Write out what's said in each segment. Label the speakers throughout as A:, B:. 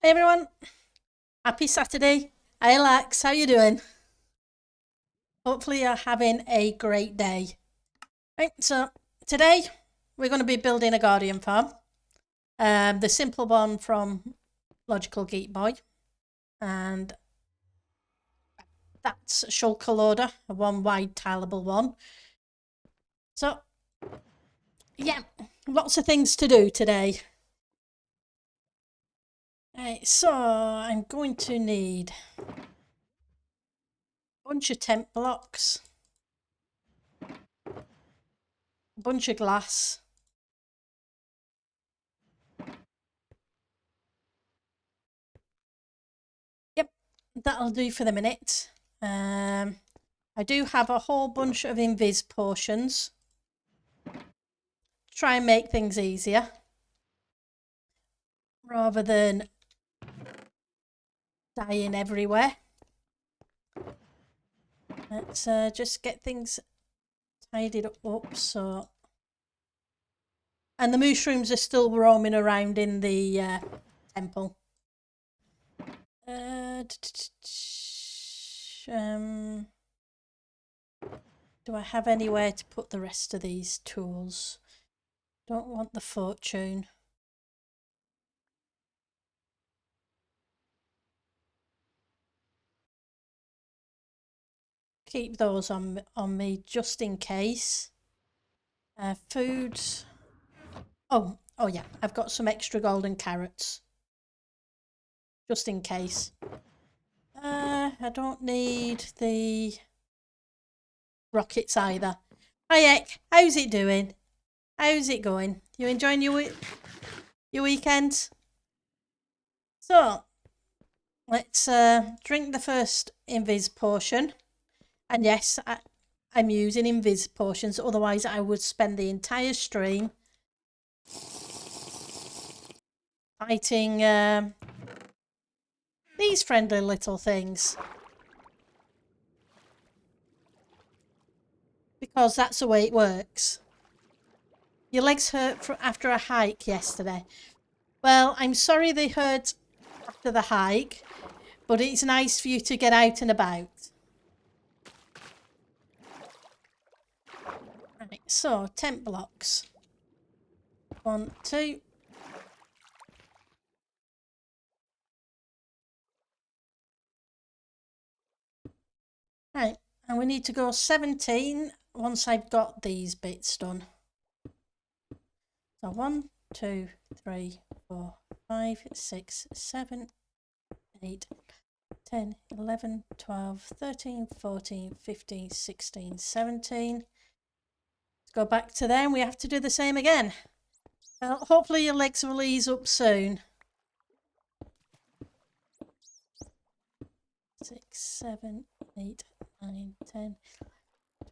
A: Hey everyone, happy Saturday. Hey Lex, how you doing? Hopefully you're having a great day. Right, so today we're going to be building a guardian farm. The simple one from LogicalGeekboy. And that's a shulker loader, a one wide tileable one. So yeah, lots of things to do today. Right, so I'm going to need a bunch of tent blocks, a bunch of glass, yep, that'll do for the minute. I do have a whole bunch of invis potions. Try and make things easier rather than dying everywhere. Let's just get things tidied up. So, and the mushrooms are still roaming around in the temple. Do I have anywhere to put the rest of these tools? Don't want the fortune. Keep those on me just in case. Food. Oh yeah, I've got some extra golden carrots. Just in case. I don't need the rockets either. Hi Ek, how's it doing? How's it going? You enjoying your weekend? So, let's drink the first invis potion. And yes, I'm using invis potions, otherwise I would spend the entire stream fighting these friendly little things. Because that's the way it works. Your legs hurt after a hike yesterday. Well, I'm sorry they hurt after the hike, but it's nice for you to get out and about. Right, so tent blocks. 1, 2. Right, and we need to go 17 once I've got these bits done. So 1, 2, 3, 4, 5, 6, 7, 8, 10, 11, 12, 13, 14, 15, 16, 17. Let's go back to there and we have to do the same again. Hopefully your legs will ease up soon. 6, 7, 8, 9, 10,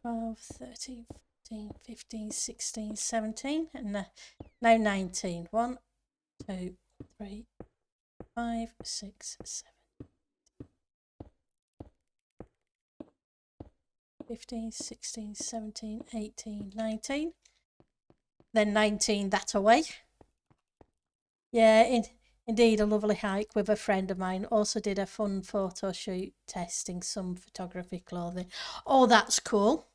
A: 12, 13, 14, 15, 16, 17, and now 19. 1, 2, 3, 5, 6, 7, 15, 16, 17, 18, 19. Then 19 that away. Yeah, indeed, a lovely hike with a friend of mine. Also did a fun photo shoot testing some photography clothing. Oh, that's cool.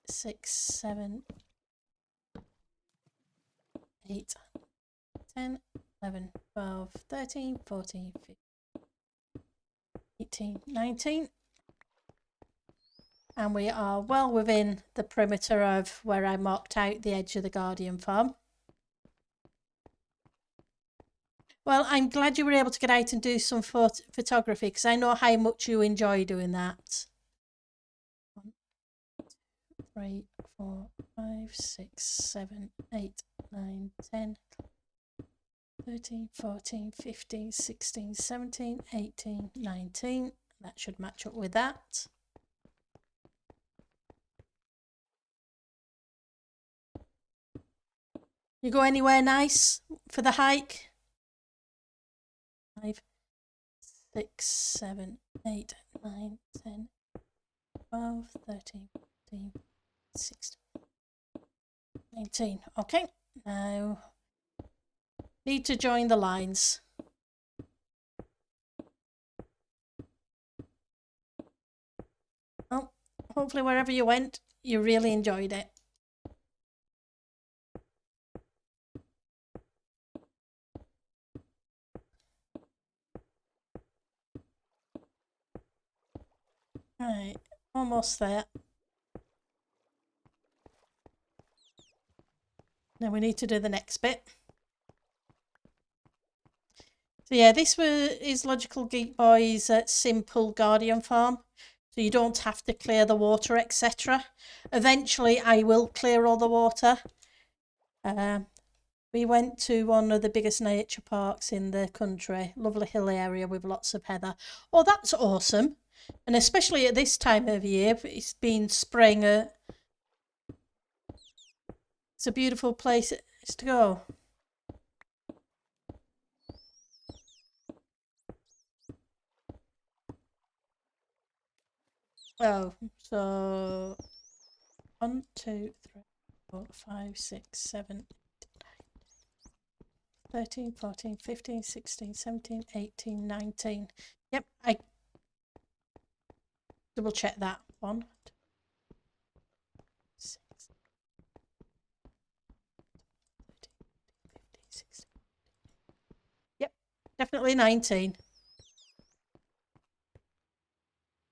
A: 6, 7, 8, 10, 11, 12, 13, 14, 15, 18, 19. And we are well within the perimeter of where I marked out the edge of the Guardian farm. Well, I'm glad you were able to get out and do some photography because I know how much you enjoy doing that. 1, 2, 3, 4, 5, 6, 7, 8, 9, 10, 13, 14, 15, 16, 17, 18, 19. That should match up with that. You go anywhere nice for the hike? 5, 6, 7, 8, 9, 10, 12, 13, 14, 16, 19. Okay, now Need to join the lines. Well, hopefully wherever you went, you really enjoyed it. Right, almost there. Now we need to do the next bit. So yeah, this is Logical Geek Boy's simple Guardian farm. So you don't have to clear the water, etc. Eventually I will clear all the water. We went to one of the biggest nature parks in the country, lovely hill area with lots of heather. Oh, that's awesome. And especially at this time of year, it's been spring. It's a beautiful place to go. Oh, so 1, 2, 3, 4, 5, 6, 7, 13, 14, 15, 16, 17, 18, 19. Yep, I double check that. 1, 2, 6, 13, 15, 16. Yep, definitely 19.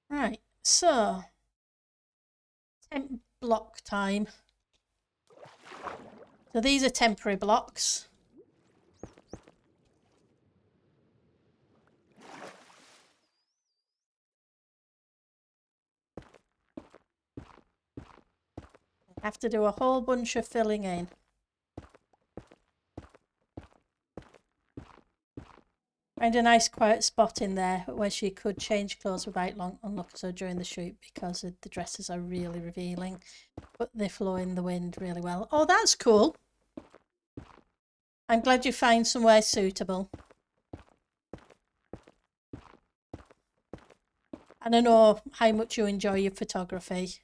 A: Right, so temp block time. So these are temporary blocks. I have to do a whole bunch of filling in. Find a nice quiet spot in there where she could change clothes without long unlock her during the shoot because the dresses are really revealing, but they flow in the wind really well. Oh, that's cool. I'm glad you find somewhere suitable. And I know how much you enjoy your photography.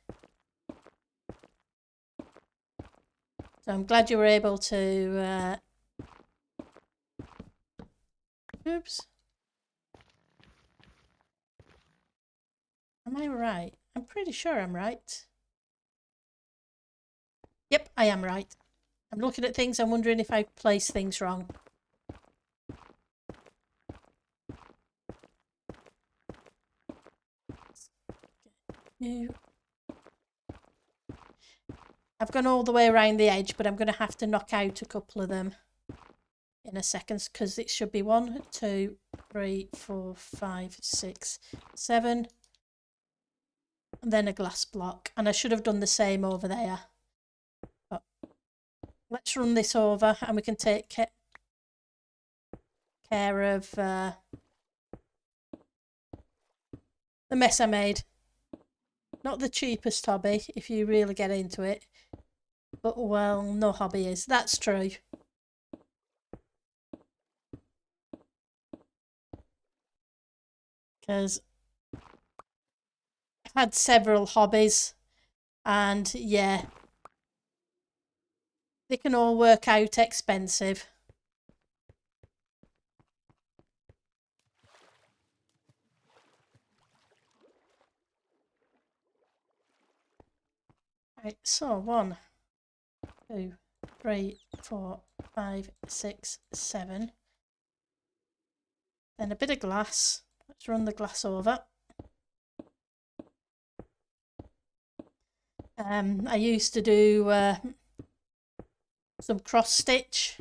A: So I'm glad you were able to... Oops. Am I right? I'm pretty sure I'm right. Yep, I am right. I'm looking at things, I'm wondering if I've placed things wrong. I've gone all the way around the edge, but I'm going to have to knock out a couple of them in a second because it should be 1, 2, 3, 4, 5, 6, 7, and then a glass block. And I should have done the same over there. But let's run this over and we can take care of the mess I made. Not the cheapest hobby if you really get into it, but well, no hobby is. That's true. Because I've had several hobbies and yeah, they can all work out expensive. Right, so 1, 2, 3, 4, 5, 6, 7. Then a bit of glass. Let's run the glass over. I used to do some cross stitch,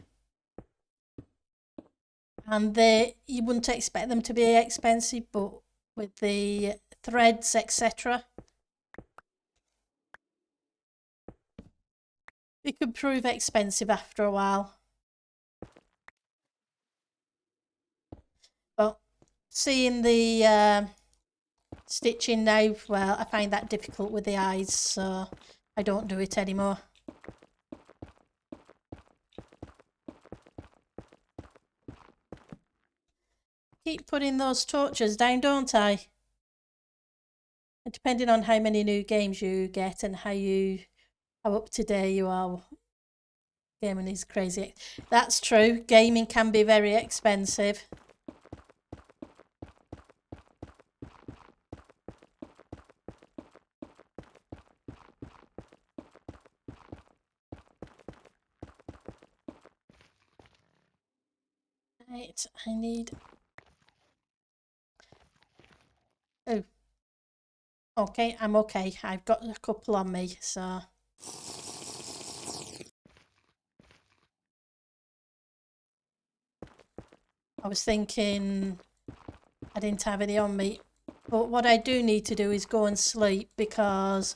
A: and you wouldn't expect them to be expensive, but with the threads, etc., they could prove expensive after a while. But seeing the stitching now, well, I find that difficult with the eyes, so I don't do it anymore. Keep putting those torches down, don't I? And depending on how many new games you get and how up to date you are, Gaming is crazy. That's true. Gaming can be very expensive. Right, I need... Oh. Okay, I'm okay. I've got a couple on me, so... I was thinking I didn't have any on me. But what I do need to do is go and sleep because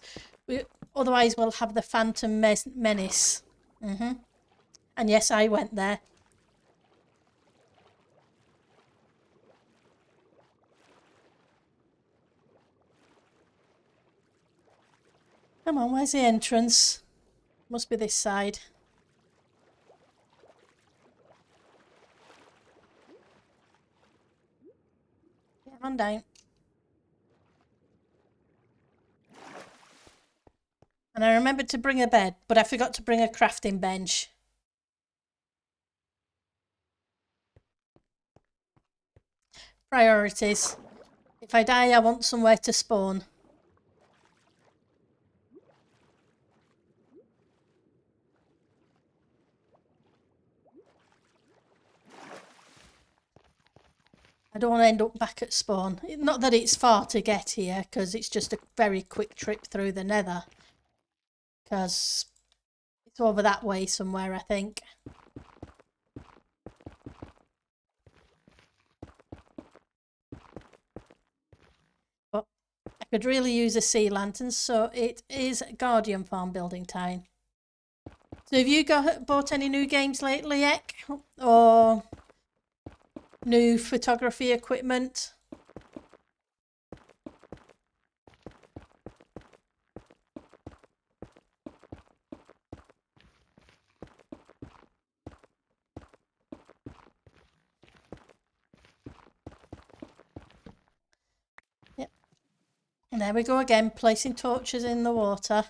A: otherwise we'll have the Phantom Menace. And yes, I went there. Come on, where's the entrance? Must be this side. Come on down. And I remembered to bring a bed, but I forgot to bring a crafting bench. Priorities. If I die, I want somewhere to spawn. I don't want to end up back at spawn. Not that it's far to get here, because it's just a very quick trip through the nether. Because it's over that way somewhere, I think. But I could really use a sea lantern, so it is Guardian Farm building time. So have you bought any new games lately, Ek? Or new photography equipment? Yep. And there we go again, placing torches in the water.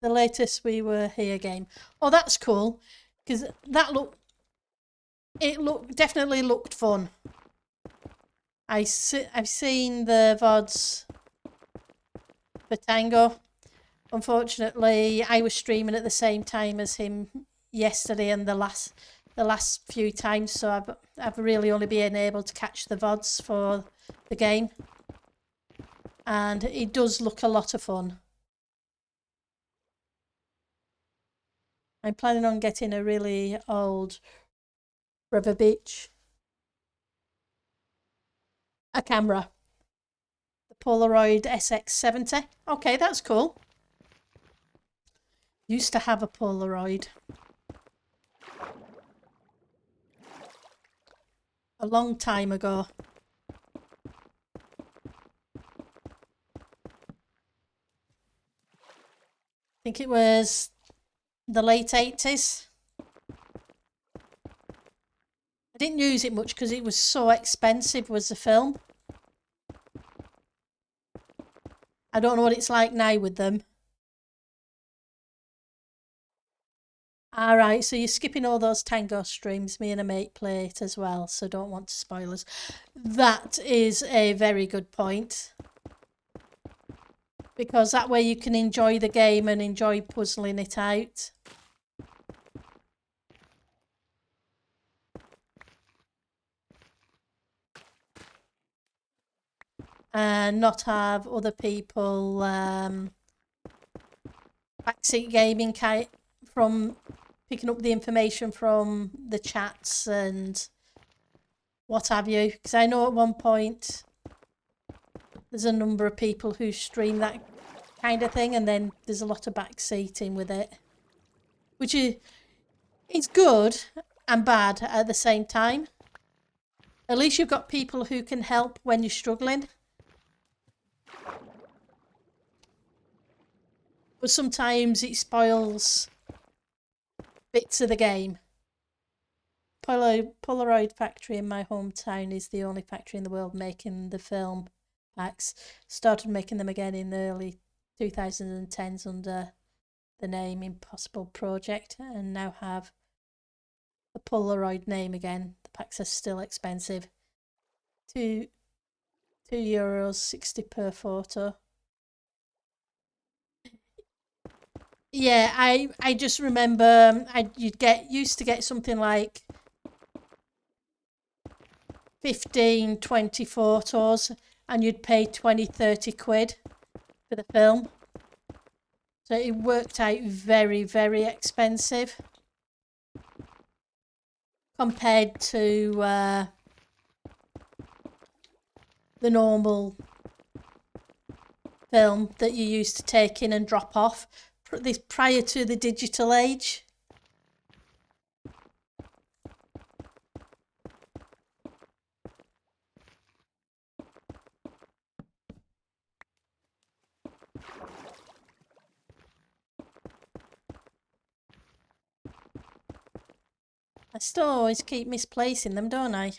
A: The latest We Were Here game. Oh, that's cool, because it definitely looked fun. I've seen the VODs for Tango. Unfortunately, I was streaming at the same time as him yesterday and the last few times, so I've really only been able to catch the VODs for the game. And it does look a lot of fun. I'm planning on getting a really old River Beach. A camera. The Polaroid SX70. Okay, that's cool. Used to have a Polaroid. A long time ago. I think it was the late 80s. I didn't use it much because it was so expensive, was the film. I don't know what it's like now with them. Alright, so you're skipping all those Tango streams. Me and a mate play it as well, so don't want to spoil us. That is a very good point. Because that way you can enjoy the game and enjoy puzzling it out. And not have other people backseat gaming from picking up the information from the chats and what have you. Because I know at one point there's a number of people who stream that kind of thing, and then there's a lot of backseating with it, which is good and bad at the same time. At least you've got people who can help when you're struggling. But sometimes it spoils bits of the game. Polaroid factory in my hometown is the only factory in the world making the film packs. Started making them again in the early 2010s under the name Impossible Project, and now have the Polaroid name again. The packs are still expensive. €2.60 per photo. Yeah, I just remember you'd used to get something like 15, 20 photos, and you'd pay 20, 30 quid for the film. So it worked out very, very expensive compared to the normal film that you used to take in and drop off this prior to the digital age. I still always keep misplacing them, don't I?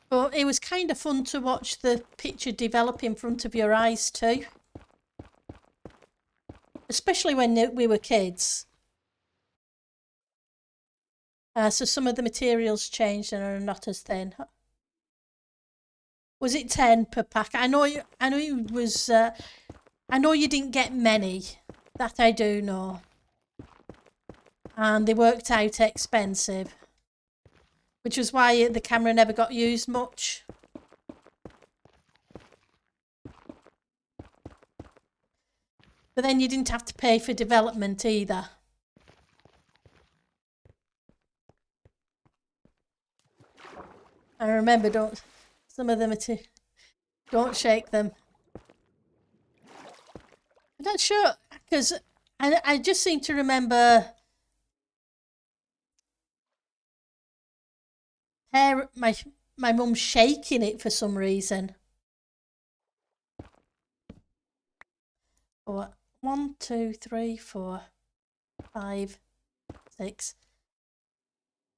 A: But it was kind of fun to watch the picture develop in front of your eyes too. Especially when we were kids. So some of the materials changed and are not as thin. Was it 10 per pack? I know it was. I know you didn't get many. That I do know. And they worked out expensive, which was why the camera never got used much. But then you didn't have to pay for development either. I remember, some of them don't shake them. I'm not sure, because I just seem to remember my mum shaking it for some reason. Or 1, 2, 3, 4, 5, 6,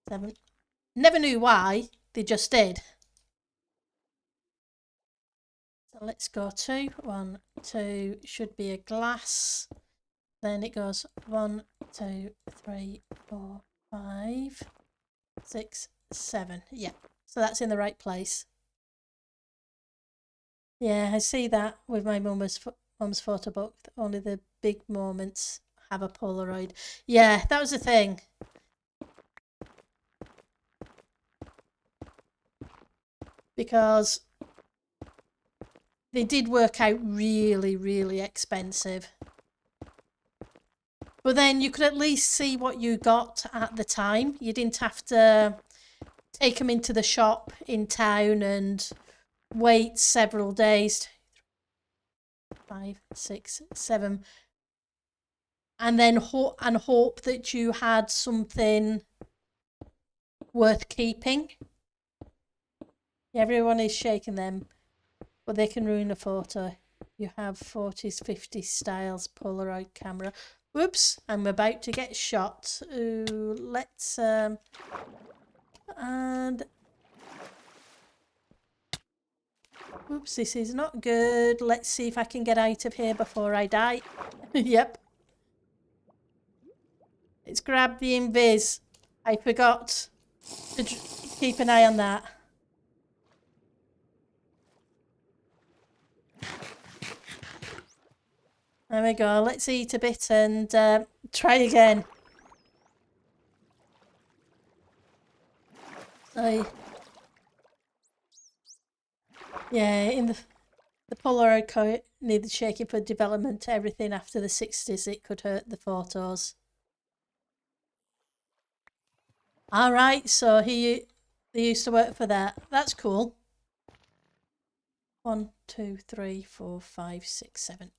A: 7. Never knew why. They just did. So let's go 2, 1, 2. Should be a glass. Then it goes 1, 2, 3, 4, 5, 6, 7. Yeah, so that's in the right place. Yeah, I see that with my mum's photo book. Only the big moments have a Polaroid. Yeah, that was the thing. Because they did work out really, really expensive. But then you could at least see what you got at the time. You didn't have to take them into the shop in town and wait several days. 5, 6, 7. And then hope that you had something worth keeping. Everyone is shaking them, but they can ruin a photo. You have 40s, 50s styles Polaroid camera. Whoops, I'm about to get shot. Ooh, let's and oops, this is not good. Let's see if I can get out of here before I die. Yep. It's grab the invis. I forgot to keep an eye on that. There we go. Let's eat a bit and try again. So, yeah, in the Polaroid code needed shaking for development. Everything after the 60s, it could hurt the photos. All right, so they used to work for that. That's cool. 1, 2, 3, 4, 5, 6, 7.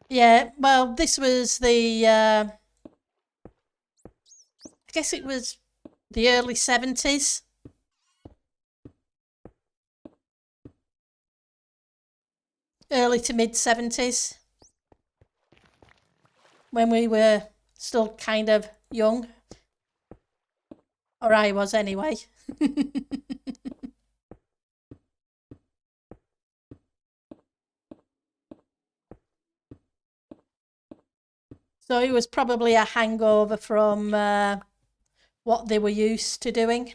A: Yeah, well, this was the, I guess it was the early 70s. Early to mid 70s. When we were still kind of young. Or I was anyway. So it was probably a hangover from what they were used to doing.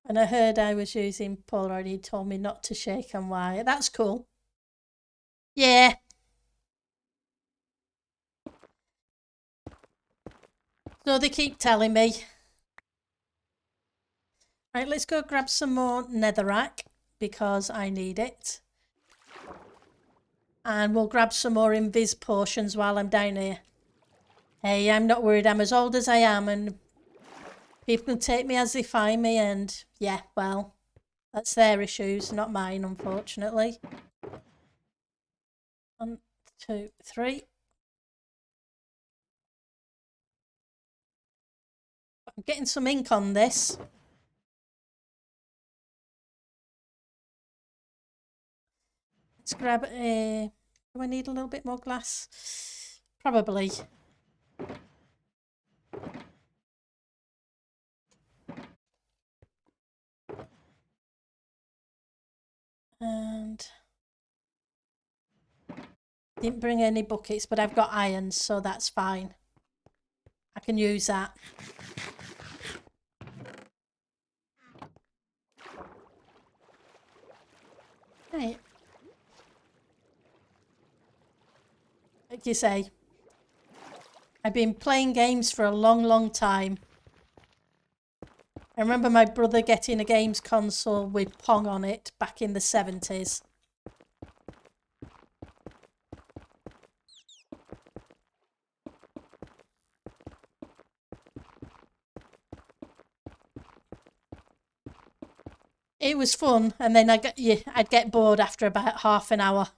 A: And I heard I was using Polaroid. He told me not to shake and wire. That's cool. Yeah. So they keep telling me. Right, let's go grab some more netherrack because I need it. And we'll grab some more invis potions while I'm down here. Hey, I'm not worried. I'm as old as I am and people can take me as they find me and yeah, well, that's their issues, not mine, unfortunately. 1, 2, 3. I'm getting some ink on this. Let's grab a... Do I need a little bit more glass? Probably. And... Didn't bring any buckets, but I've got irons, so that's fine. I can use that. Right. Like you say, I've been playing games for a long, long time. I remember my brother getting a games console with Pong on it back in the 70s. It was fun, and then I'd get bored after about half an hour.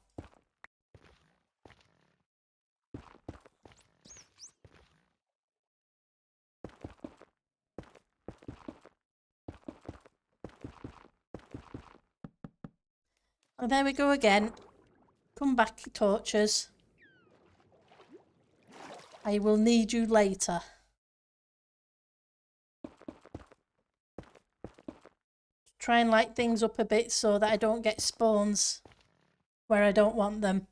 A: Oh, there we go again. Come back, torches. I will need you later. Try and light things up a bit so that I don't get spawns where I don't want them.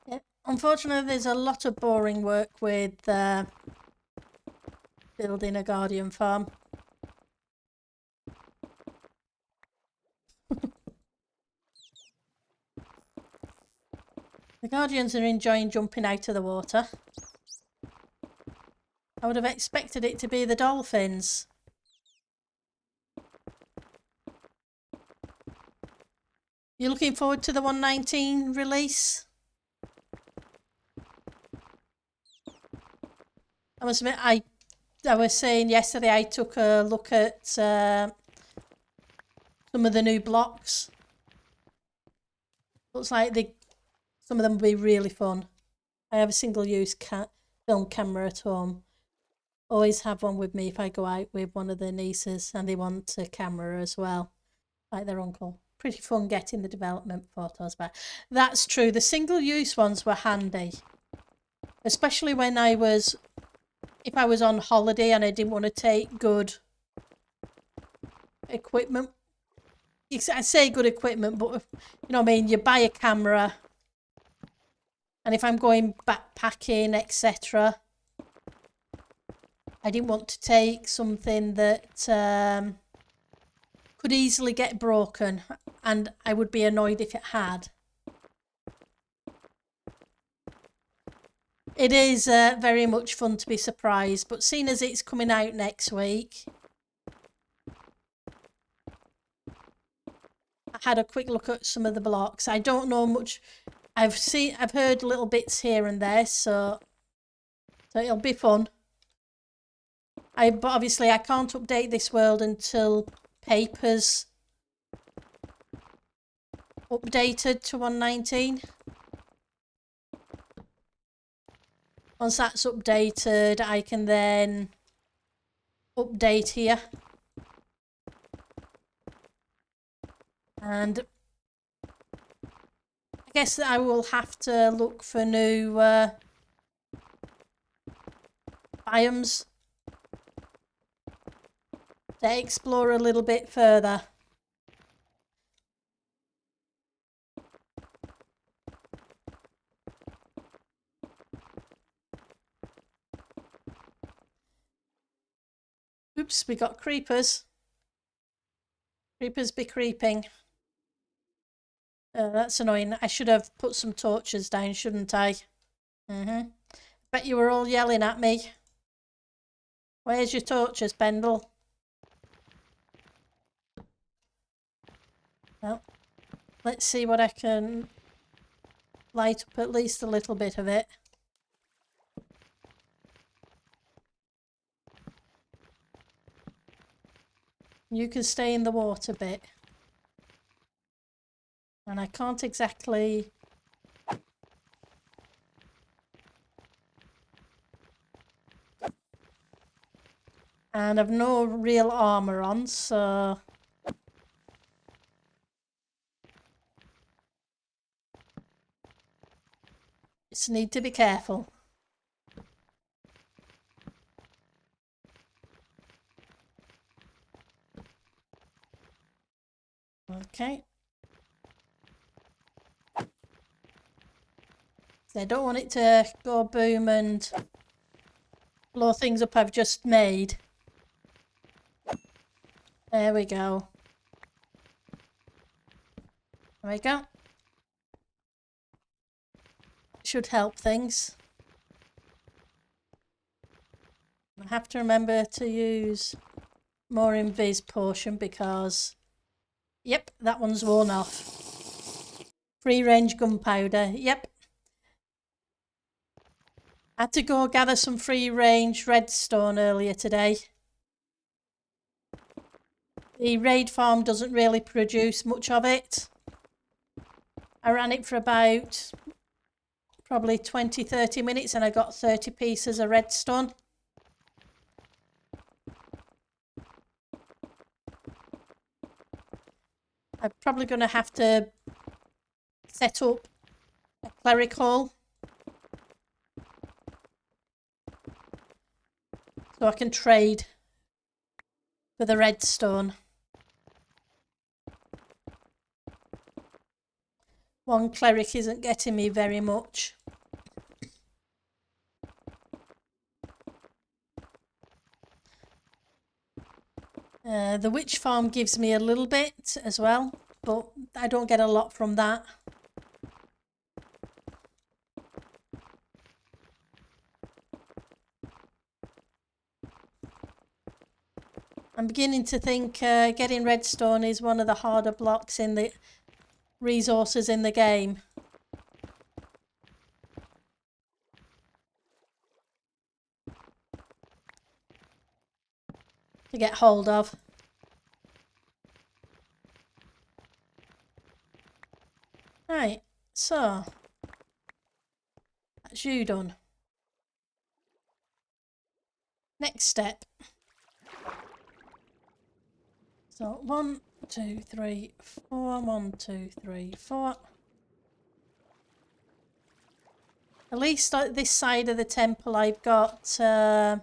A: Yeah. Unfortunately, there's a lot of boring work with building a guardian farm. The guardians are enjoying jumping out of the water. I would have expected it to be the dolphins. You looking forward to the 119 release? I must admit, I was saying yesterday I took a look at some of the new blocks. Looks like some of them will be really fun. I have a single-use film camera at home. Always have one with me if I go out with one of the nieces and they want a camera as well, like their uncle. Pretty fun getting the development photos back. That's true. The single-use ones were handy, especially when if I was on holiday and I didn't want to take good equipment. I say good equipment, but you know what I mean, you buy a camera and if I'm going backpacking, etc., I didn't want to take something that could easily get broken and I would be annoyed if it had. It is very much fun to be surprised, but seeing as it's coming out next week, I had a quick look at some of the blocks. I don't know much. I've heard little bits here and there, so it'll be fun. But obviously I can't update this world until Paper's updated to 119. Once that's updated, I can then update here. And I guess I will have to look for new biomes to explore a little bit further. Oops, we got creepers. Creepers be creeping. That's annoying. I should have put some torches down, shouldn't I? Bet you were all yelling at me. Where's your torches, Pendle? Well, let's see what I can light up at least a little bit of it. You can stay in the water bit. And I can't exactly... And I've no real armour on, so... Just need to be careful. Okay. So I don't want it to go boom and blow things up I've just made. There we go. There we go. Should help things. I have to remember to use more invis potion because, yep, that one's worn off. Free range gunpowder, yep. I had to go gather some free range redstone earlier today. The raid farm doesn't really produce much of it. I ran it for about probably 20-30 minutes and I got 30 pieces of redstone. I'm probably going to have to set up a cleric hall so I can trade for the redstone. One cleric isn't getting me very much. The witch farm gives me a little bit as well, but I don't get a lot from that. I'm beginning to think getting redstone is one of the harder blocks in the resources in the game. To get hold of. Right, so that's you done. Next step. So 1, 2, 3, 4. 1, 2, 3, 4. At least at this side of the temple I've got the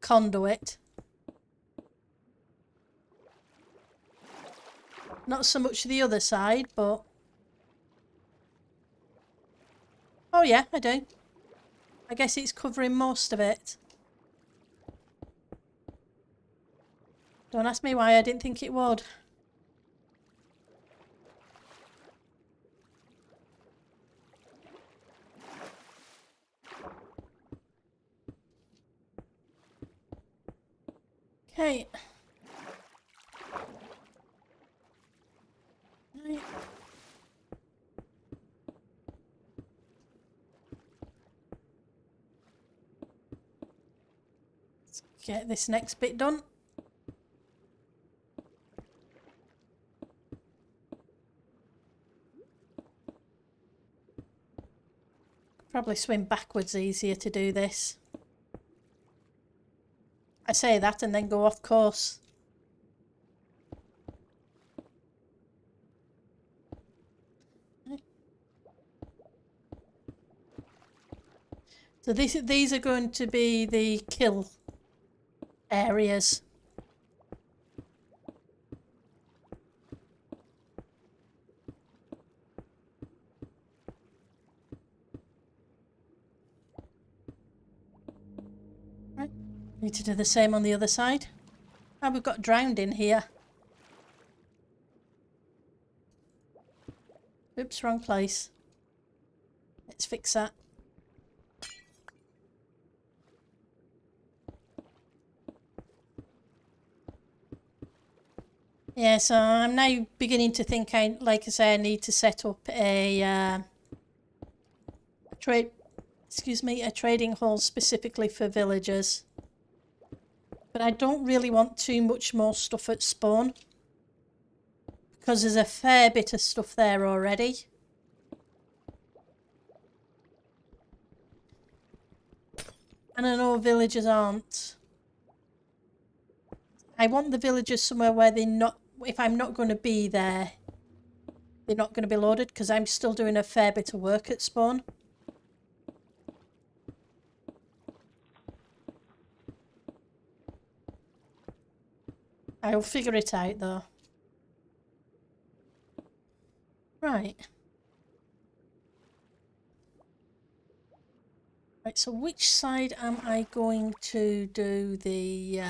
A: conduit. Not so much the other side, but... Oh yeah, I do. I guess it's covering most of it. Don't ask me why, I didn't think it would. Okay. Right. Let's get this next bit done. Probably swim backwards easier to do this. I say that and then go off course. So these are going to be the kill areas. Right. Need to do the same on the other side. Oh, we've got drowned in here. Oops, wrong place. Let's fix that. Yeah, so I'm now beginning to think like I say, I need to set up a trading hall specifically for villagers. But I don't really want too much more stuff at spawn, because there's a fair bit of stuff there already. And I know villagers aren't. I want the villagers somewhere where they're not, if I'm not going to be there, they're not going to be loaded, because I'm still doing a fair bit of work at spawn. I'll figure it out though. Right. Right, so which side am I going to do the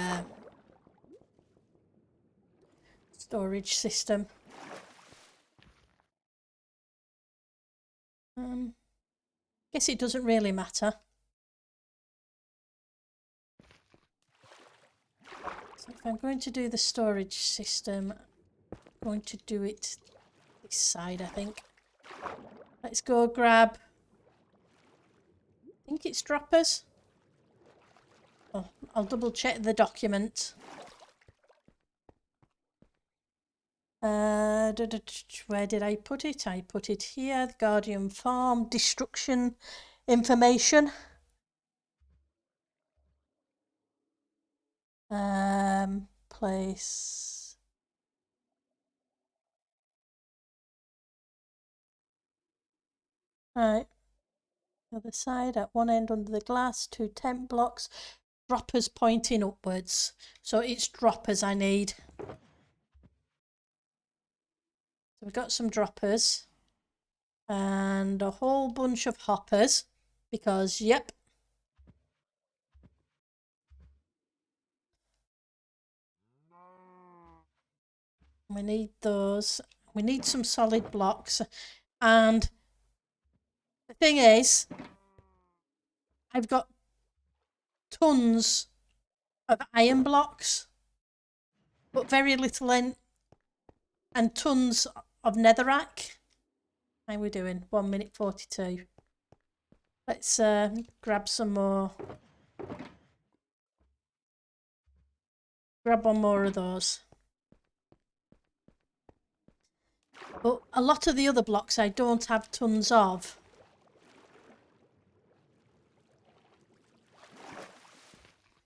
A: storage system? Guess it doesn't really matter. So if I'm going to do the storage system, I'm going to do it this side, I think. Let's go grab, I think it's droppers. Oh, I'll double check the document. Where did I put it? I put it here, the Guardian Farm, destruction information. Place. Right. The other side, at one end under the glass, 2 tent blocks, droppers pointing upwards. So it's droppers I need. So we've got some droppers and a whole bunch of hoppers because, yep. We need those. We need some solid blocks. And the thing is, I've got tons of iron blocks, but very little and tons of netherrack. How are we doing? 1 minute 42. Let's grab some more. Grab one more of those. But a lot of the other blocks I don't have tons of.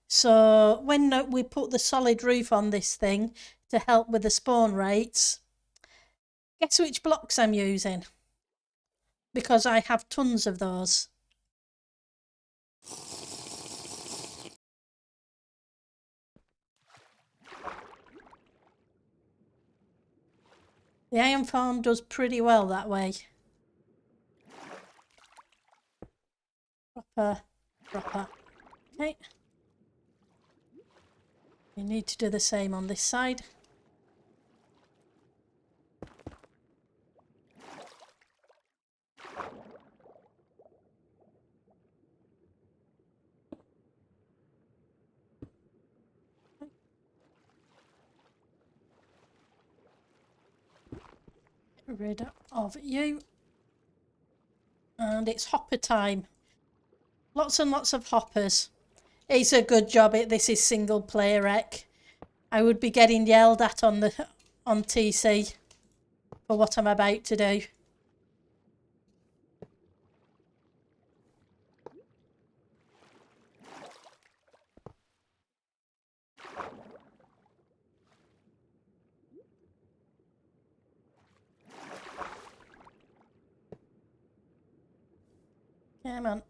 A: So when we put the solid roof on this thing to help with the spawn rates, guess which blocks I'm using? Because I have tons of those. The iron farm does pretty well that way. Dropper. Okay. You need to do the same on this side. Get rid of you. And it's hopper time. Lots and lots of hoppers. It's a good job this is single player rec. I would be getting yelled at on TC for what I'm about to do. Come on.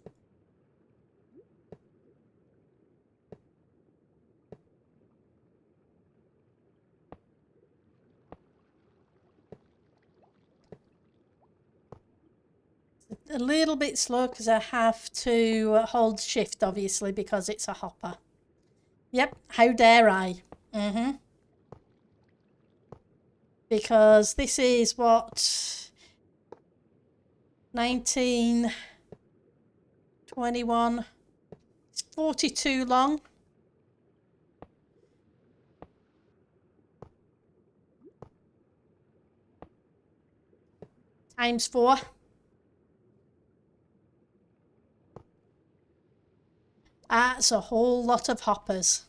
A: a little bit slow because I have to hold shift, obviously, because it's a hopper. Yep, how dare I? Because this is what, 19, 21, it's 42 long. Times 4. That's a whole lot of hoppers.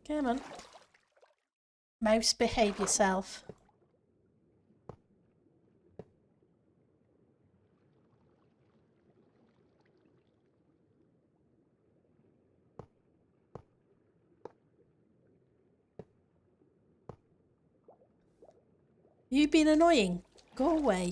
A: Come on. Mouse, behave yourself. You've been annoying. Go away.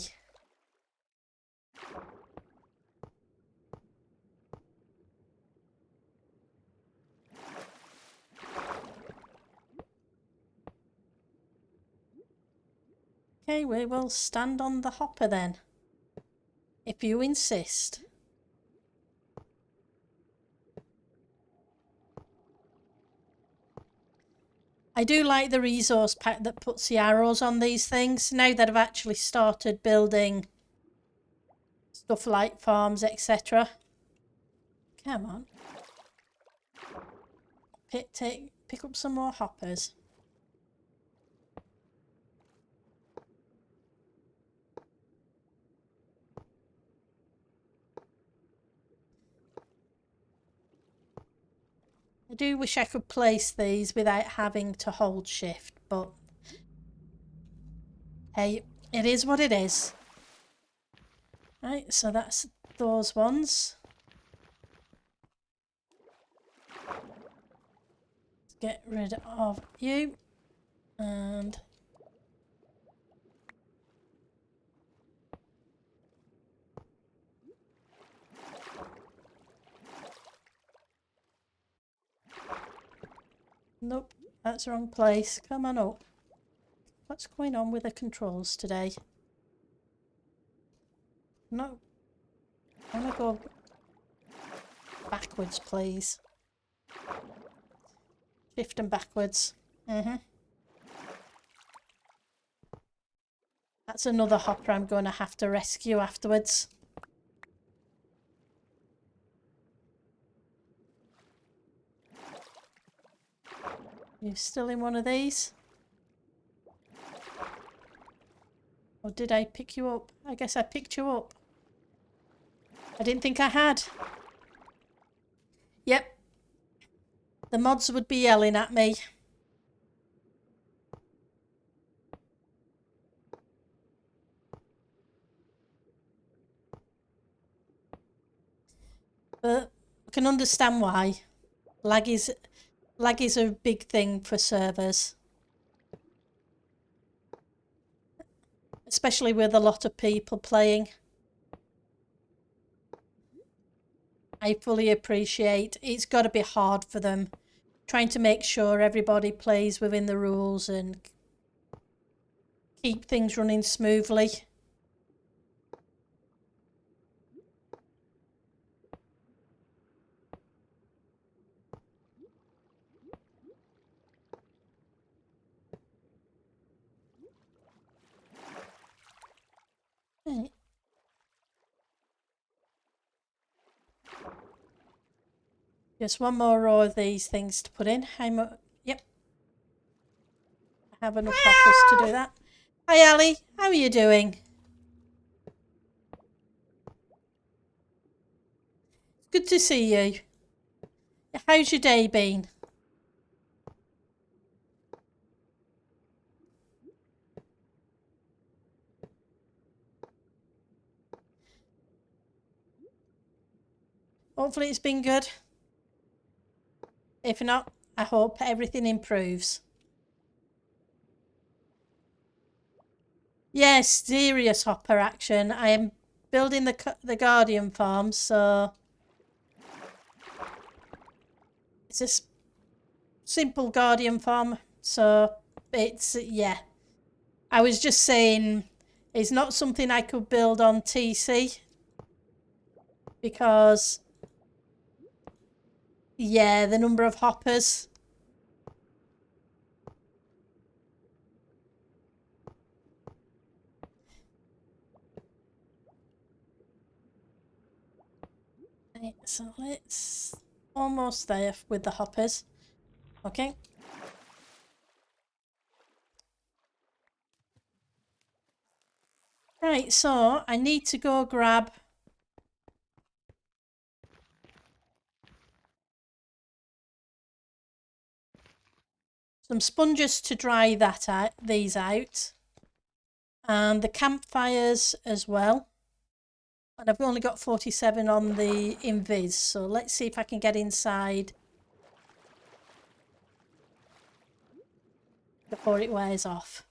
A: Okay, we will stand on the hopper then. If you insist. I do like the resource pack that puts the arrows on these things. Now that I've actually started building stuff like farms, etc. Come on. Pick up some more hoppers. I do wish I could place these without having to hold shift, but hey, it is what it is. Right, so that's those ones. Let's get rid of you. And nope, that's the wrong place. Come on up. What's going on with the controls today? No. I want to go backwards, please. Shift and backwards. That's another hopper I'm going to have to rescue afterwards. You still in one of these? Or did I pick you up? I guess I picked you up. I didn't think I had. Yep. The mods would be yelling at me. But I can understand why. Lag is a big thing for servers. Especially with a lot of people playing. I fully appreciate it's got to be hard for them. Trying to make sure everybody plays within the rules and keep things running smoothly. Right. Just one more row of these things to put in. Yep. I have enough hoppers to do that. Hi Ali, how are you doing? Good to see you. How's your day been? Hopefully it's been good. If not, I hope everything improves. Yes, serious hopper action. I am building the Guardian farm, so It's a simple Guardian farm, so it's, yeah. I was just saying it's not something I could build on TC because, yeah, the number of hoppers. Right, so let's almost there with the hoppers. Okay. Right, so I need to go grab some sponges to dry these out, and the campfires as well. And I've only got 47 on the invis, so let's see if I can get inside before it wears off.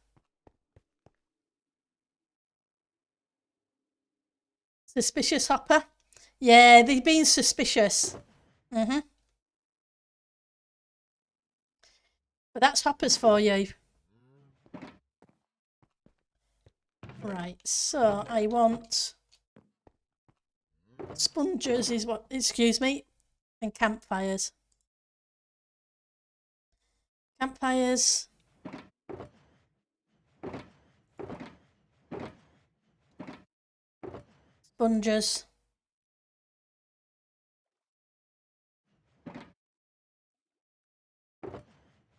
A: Suspicious hopper? Yeah, they've been suspicious. But that's hoppers for you. Right, so I want sponges is what, excuse me, and campfires. Campfires. Sponges.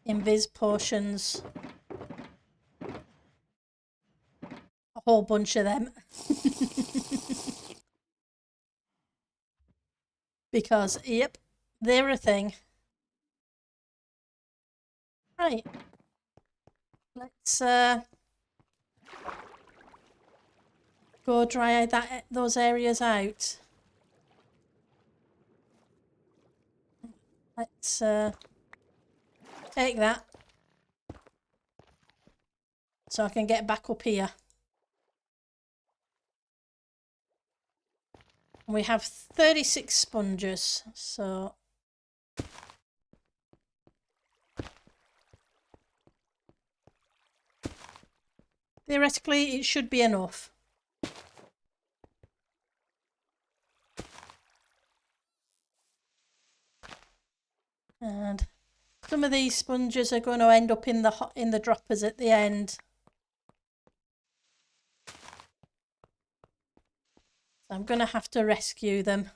A: Invis potions. A whole bunch of them. Because, yep, they're a thing. Right. Let's go dry those areas out. Let's take that so I can get back up here. And we have 36 sponges, so theoretically it should be enough. And some of these sponges are going to end up in the droppers at the end. So I'm going to have to rescue them.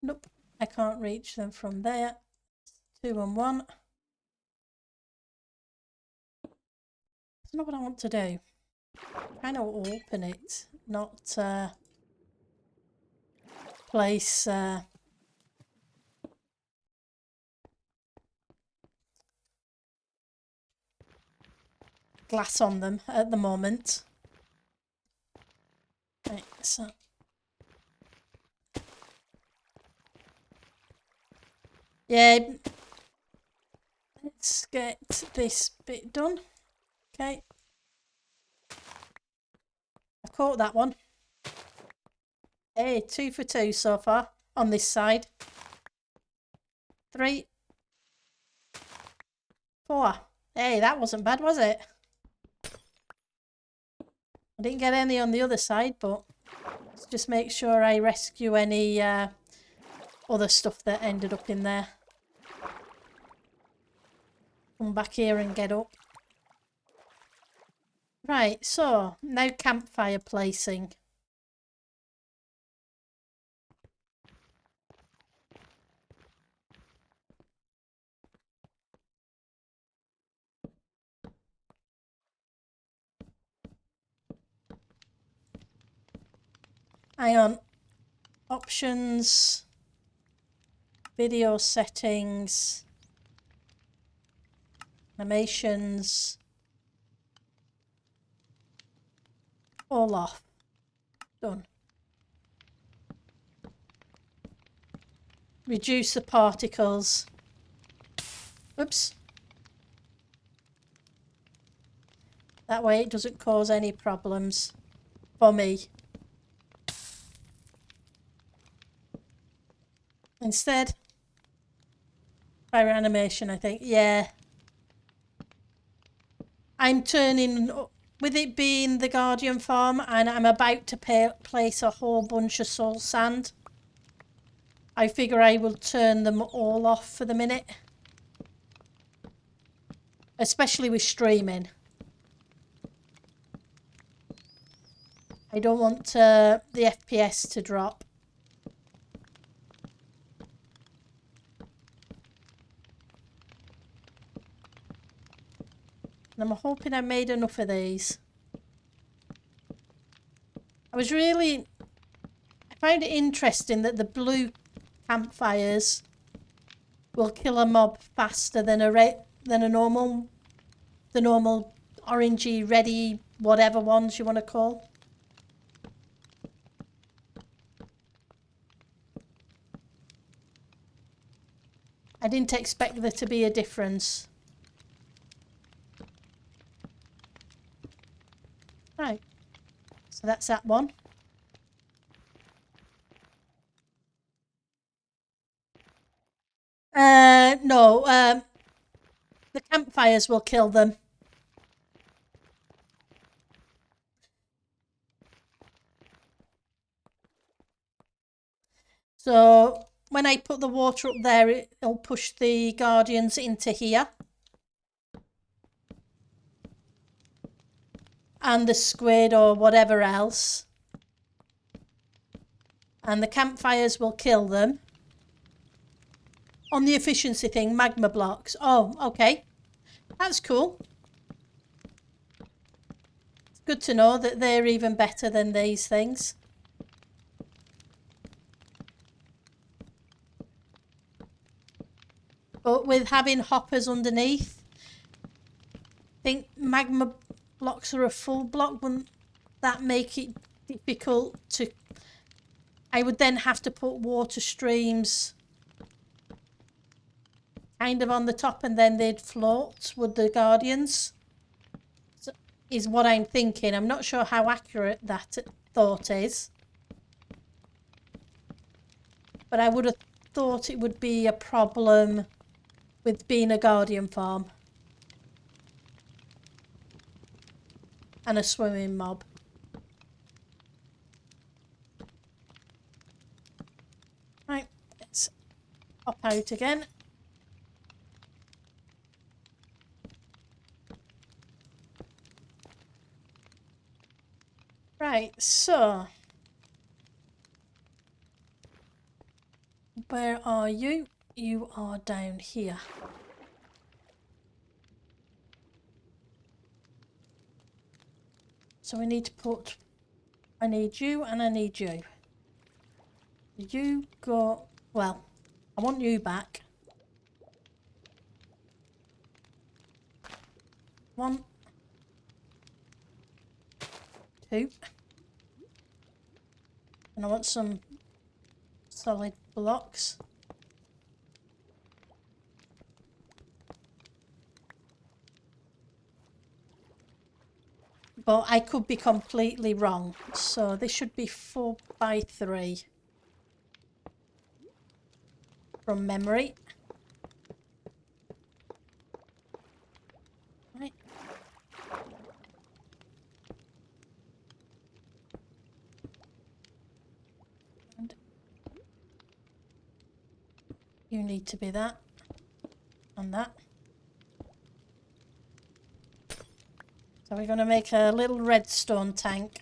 A: Nope, I can't reach them from there. 2 and 1. That's not what I want to do. I'm trying to open it, not place glass on them at the moment. Right, so yeah, let's get this bit done. Okay, I caught that one. Hey, 2 for 2 so far on this side. 3, 4. Hey, that wasn't bad, was it? I didn't get any on the other side, but let's just make sure I rescue any other stuff that ended up in there. Come back here and get up. Right, so now campfire placing. Hang on. Options. Video settings. Animations. All off. Done. Reduce the particles. Oops. That way it doesn't cause any problems for me. Instead, fire animation, I think. Yeah. I'm turning, with it being the Guardian farm, and I'm about to place a whole bunch of soul sand. I figure I will turn them all off for the minute. Especially with streaming. I don't want the FPS to drop. And I'm hoping I made enough of these. I found it interesting that the blue campfires will kill a mob faster than the normal orangey, reddy, whatever ones you want to call. I didn't expect there to be a difference. Right, so that's that one. No, the campfires will kill them. So when I put the water up there, it'll push the guardians into here. And the squid or whatever else. And the campfires will kill them. On the efficiency thing, magma blocks. Oh, okay. That's cool. It's good to know that they're even better than these things. But with having hoppers underneath, I think magma blocks are a full block. Wouldn't that make it difficult to... I would then have to put water streams kind of on the top and then they'd float with the guardians. So, is what I'm thinking. I'm not sure how accurate that thought is. But I would have thought it would be a problem with being a guardian farm. And a swimming mob. Right, let's pop out again. Right, so where are you? You are down here. So we need to put, I need you and I need you. You go, well, I want you back. 1, 2. And I want some solid blocks. But I could be completely wrong. So this should be 4 by 3 from memory. Right. And you need to be that and that. So we're going to make a little redstone tank.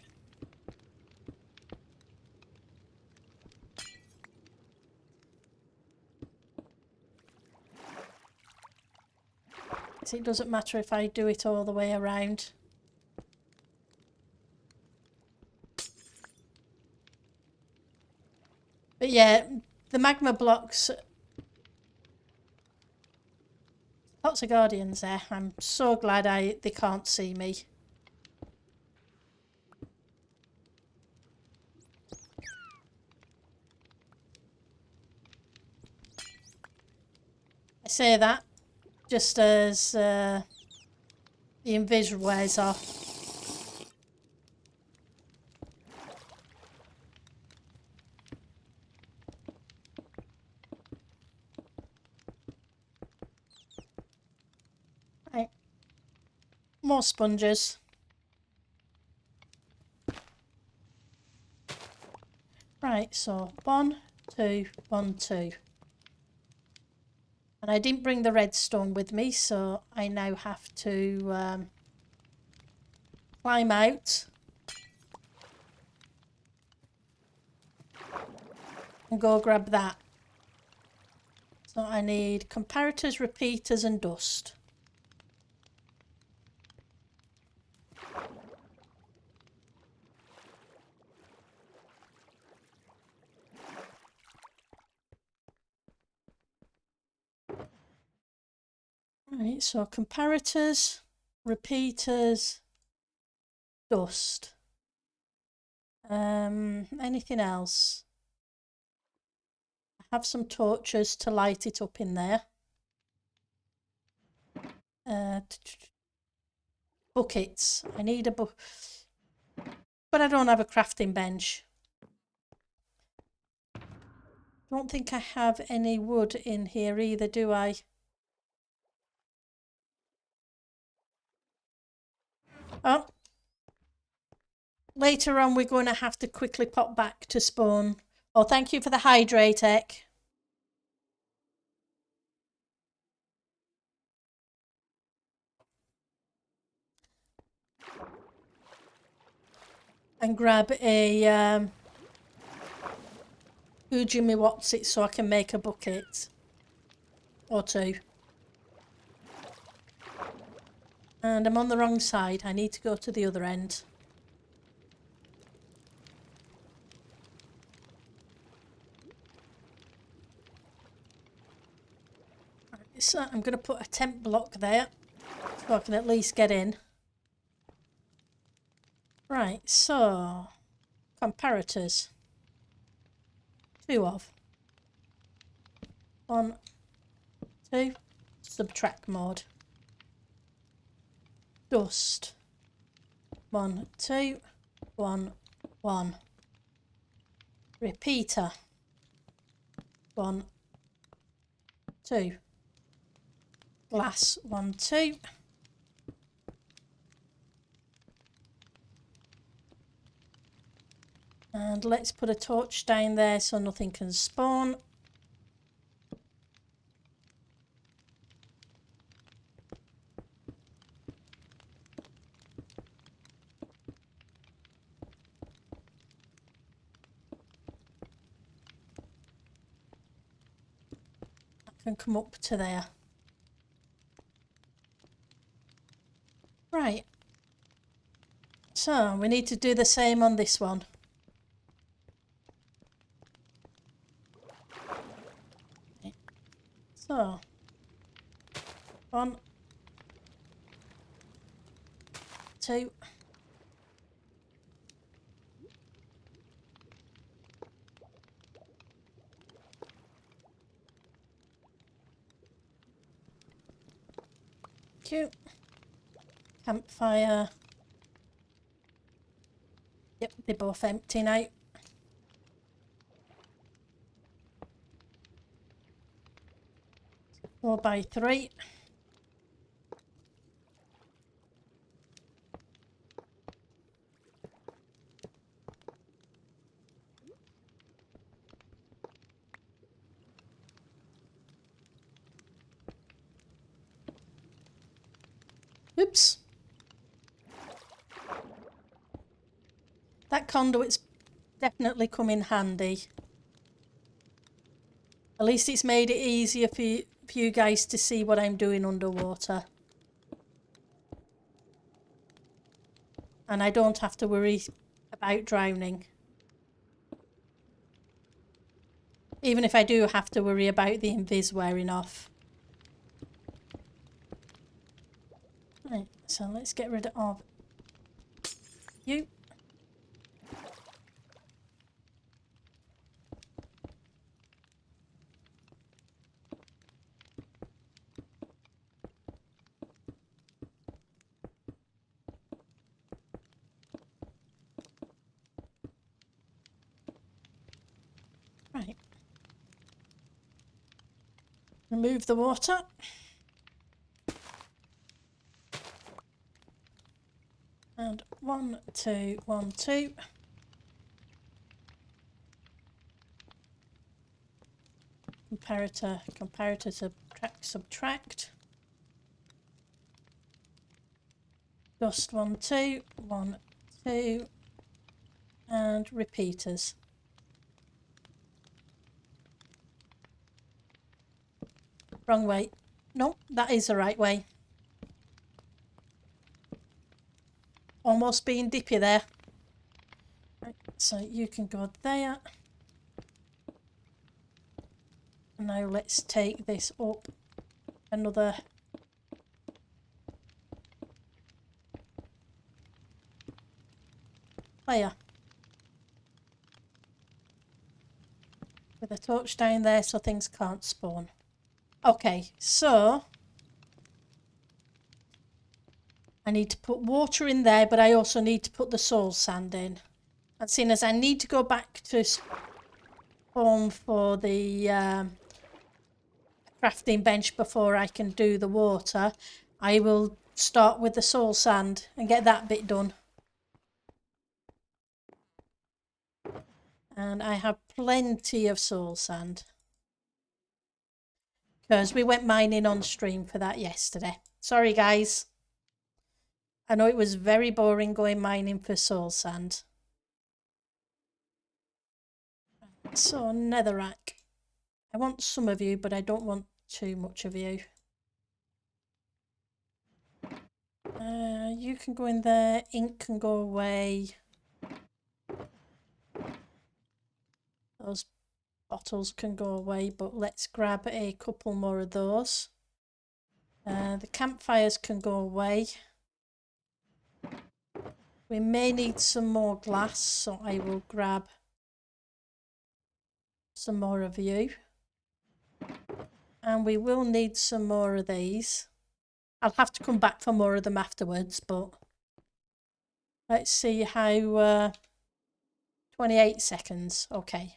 A: So it doesn't matter if I do it all the way around. But yeah, the magma blocks, lots of guardians there. I'm so glad they can't see me. I say that just as the invis wears off. more sponges. Right, so 1, 2, 1, 2. And I didn't bring the redstone with me, so I now have to climb out and go grab that. So I need comparators, repeaters and dust. Right, so comparators, repeaters, dust. Anything else? I have some torches to light it up in there. Buckets. I need a bucket. But I don't have a crafting bench. Don't think I have any wood in here either, do I? Oh. Later on we're going to have to quickly pop back to spawn. Oh, thank you for the hydrate, Ek. And grab a who Jimmy what's it so I can make a bucket or two. And I'm on the wrong side. I need to go to the other end. So I'm going to put a tent block there so I can at least get in. Right, so comparators. 2 of. 1, 2, subtract mode. Dust. 1, 2, 1, 1. Repeater. 1, 2. Glass. 1, 2. And let's put a torch down there so nothing can spawn. I can come up to there. Right. So we need to do the same on this one. So 1, 2. Cute. Campfire. Yep, they're both empty now. Four by 3. Oops. That conduit's definitely come in handy. At least it's made it easier for you guys to see what I'm doing underwater. And I don't have to worry about drowning. Even if I do have to worry about the invis wearing off. Right, so let's get rid of you. Right. Remove the water. And 1, 2, 1, 2. Comparator, subtract. Dust 1, 2, 1, 2. And repeaters. Wrong way. No, that is the right way. Almost being dippy there. Right, so you can go there. And now let's take this up another layer. With a torch down there so things can't spawn. Okay, so I need to put water in there, but I also need to put the soul sand in. And seeing as I need to go back to spawn for the crafting bench before I can do the water, I will start with the soul sand and get that bit done. And I have plenty of soul sand. Because we went mining on stream for that yesterday. Sorry guys. I know it was very boring going mining for soul sand. So netherrack. I want some of you, but I don't want too much of you. You can go in there. Ink can go away. Those bottles can go away, but let's grab a couple more of those. The campfires can go away. We may need some more glass, so I will grab some more of you. And we will need some more of these. I'll have to come back for more of them afterwards, but let's see how 28 seconds. Okay.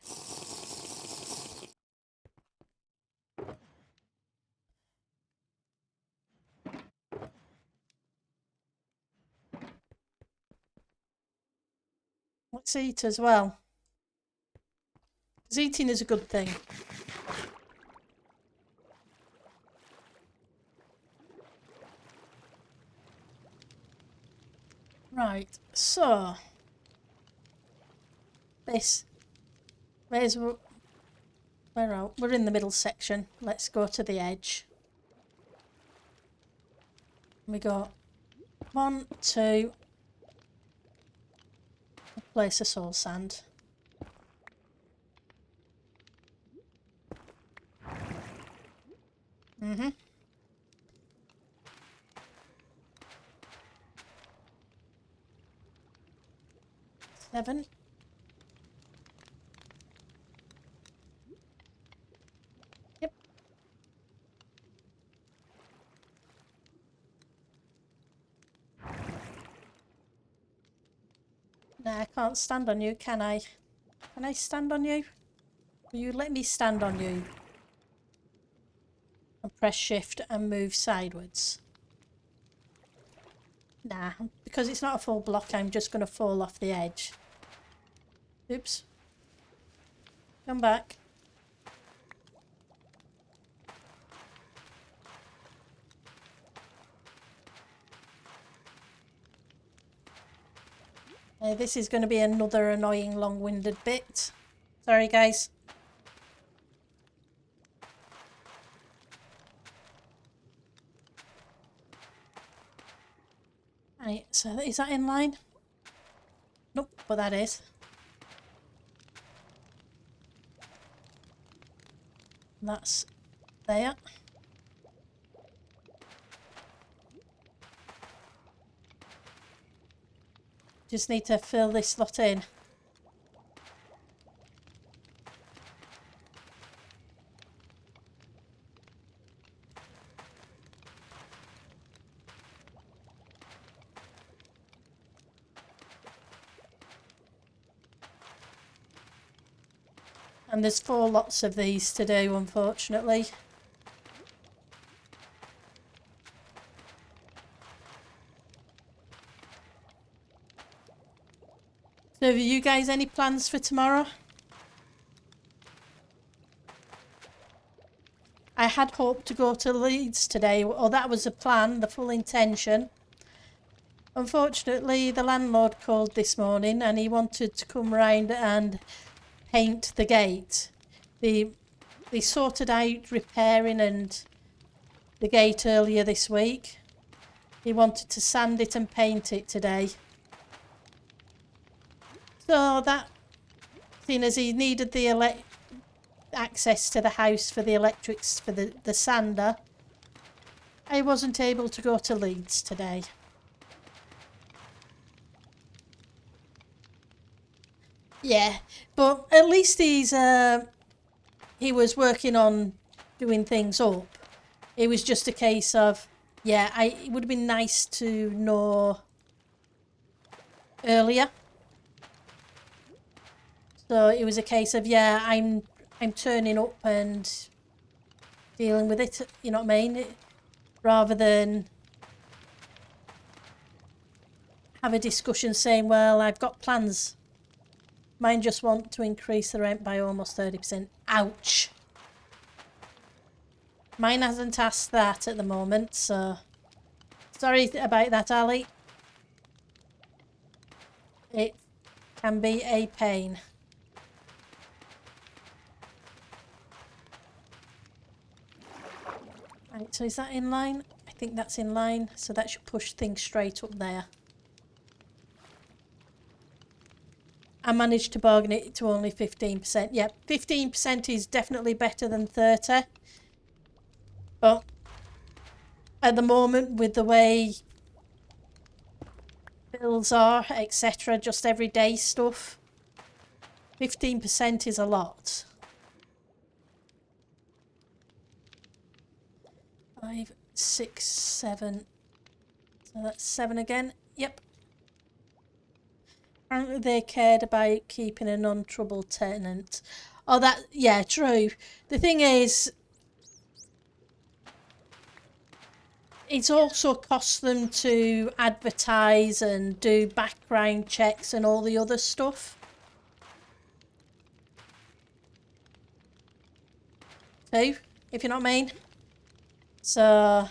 A: Let's eat as well. Because eating is a good thing. Right, so we're in the middle section. Let's go to the edge. We got 1, 2. Place a soul sand. Mm-hmm. Seven. Yep. Nah, I can't stand on you, can I? Can I stand on you? Will you let me stand on you? And press shift and move sideways. Nah, because it's not a full block, I'm just going to fall off the edge. Oops. Come back. This is going to be another annoying long-winded bit. Sorry guys. Right, so is that in line? Nope, but that is. That's there. Just need to fill this slot in. And there's 4 lots of these to do, unfortunately. So have you guys any plans for tomorrow? I had hoped to go to Leeds today, or that was the plan, the full intention. Unfortunately, the landlord called this morning and he wanted to come round and paint the gate. They sorted out repairing and the gate earlier this week. He wanted to sand it and paint it today. So that, seeing as he needed the access to the house for the electrics for the sander, I wasn't able to go to Leeds today. Yeah, but at least he was working on doing things up. It was just a case of, yeah, it would have been nice to know earlier. So it was a case of, yeah, I'm turning up and dealing with it, you know what I mean? Rather than have a discussion saying, well, I've got plans. Mine just want to increase the rent by almost 30%. Ouch. Mine hasn't asked that at the moment, so sorry about that, Ali. It can be a pain. Right, so is that in line? I think that's in line, so that should push things straight up there. I managed to bargain it to only 15%. Yep, 15% is definitely better than 30%. But at the moment, with the way bills are, etc., just everyday stuff, 15% is a lot. 5, 6, 7. So that's 7 again. Yep. Apparently they cared about keeping a non-troubled tenant. Oh, that, yeah, true. The thing is, it's also cost them to advertise and do background checks and all the other stuff. Too, if you know what I mean. So, I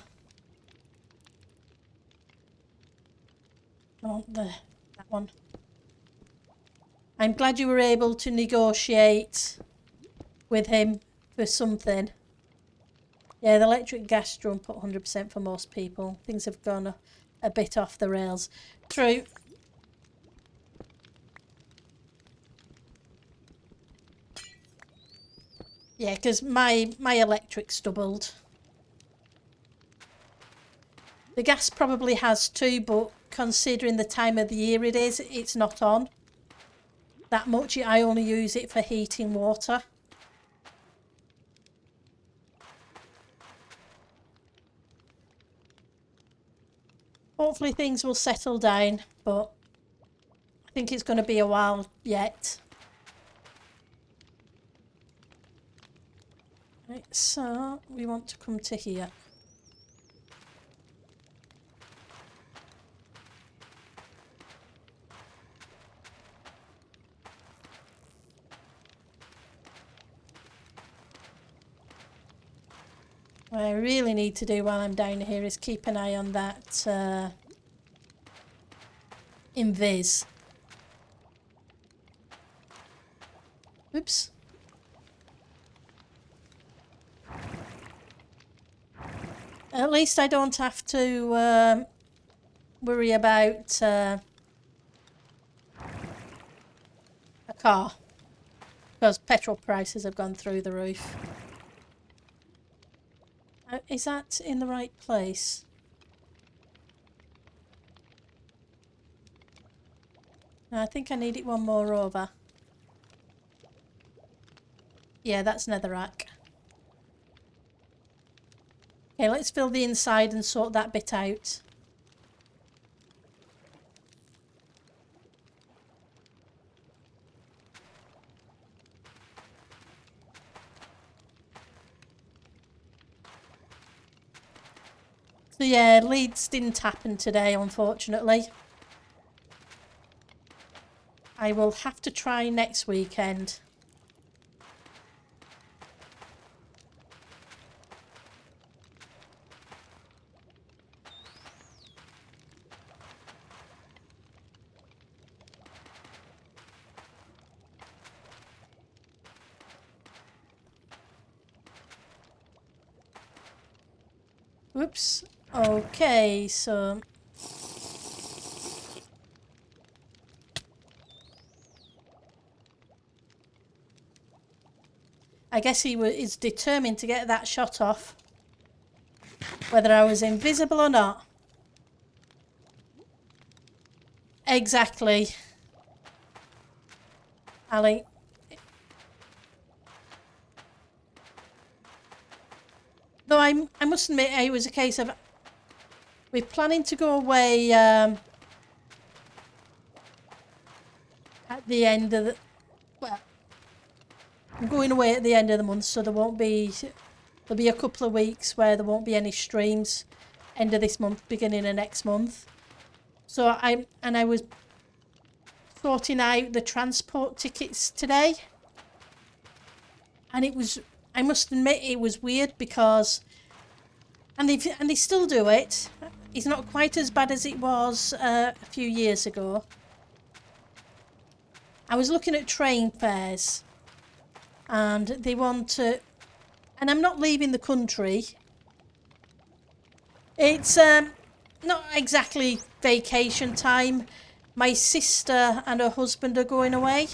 A: want that one. I'm glad you were able to negotiate with him for something. Yeah, the electric gas drum put 100% for most people. Things have gone a bit off the rails. True. Yeah, because my electric's doubled. The gas probably has too, but considering the time of the year it is, it's not on that much. I only use it for heating water. Hopefully things will settle down, but I think it's going to be a while yet. Right, so we want to come to here. What I really need to do while I'm down here is keep an eye on that invis. Oops. At least I don't have to worry about a car, because petrol prices have gone through the roof. Is that in the right place? No, I think I need it one more over. Yeah, that's netherrack. Okay, let's fill the inside and sort that bit out. So yeah, Leeds didn't happen today, unfortunately. I will have to try next weekend. Whoops. Okay, so I guess he is determined to get that shot off, whether I was invisible or not. Exactly. Ali. Though I must admit, it was a case of we're planning to go away at the end of the... Well, I'm going away at the end of the month, so there'll be a couple of weeks where there won't be any streams. End of this month, beginning of next month. So I was sorting out the transport tickets today. And it was, I must admit, it was weird because, and they still do it. It's not quite as bad as it was a few years ago. I was looking at train fares, and they want to, and I'm not leaving the country. It's not exactly vacation time. My sister and her husband are going away.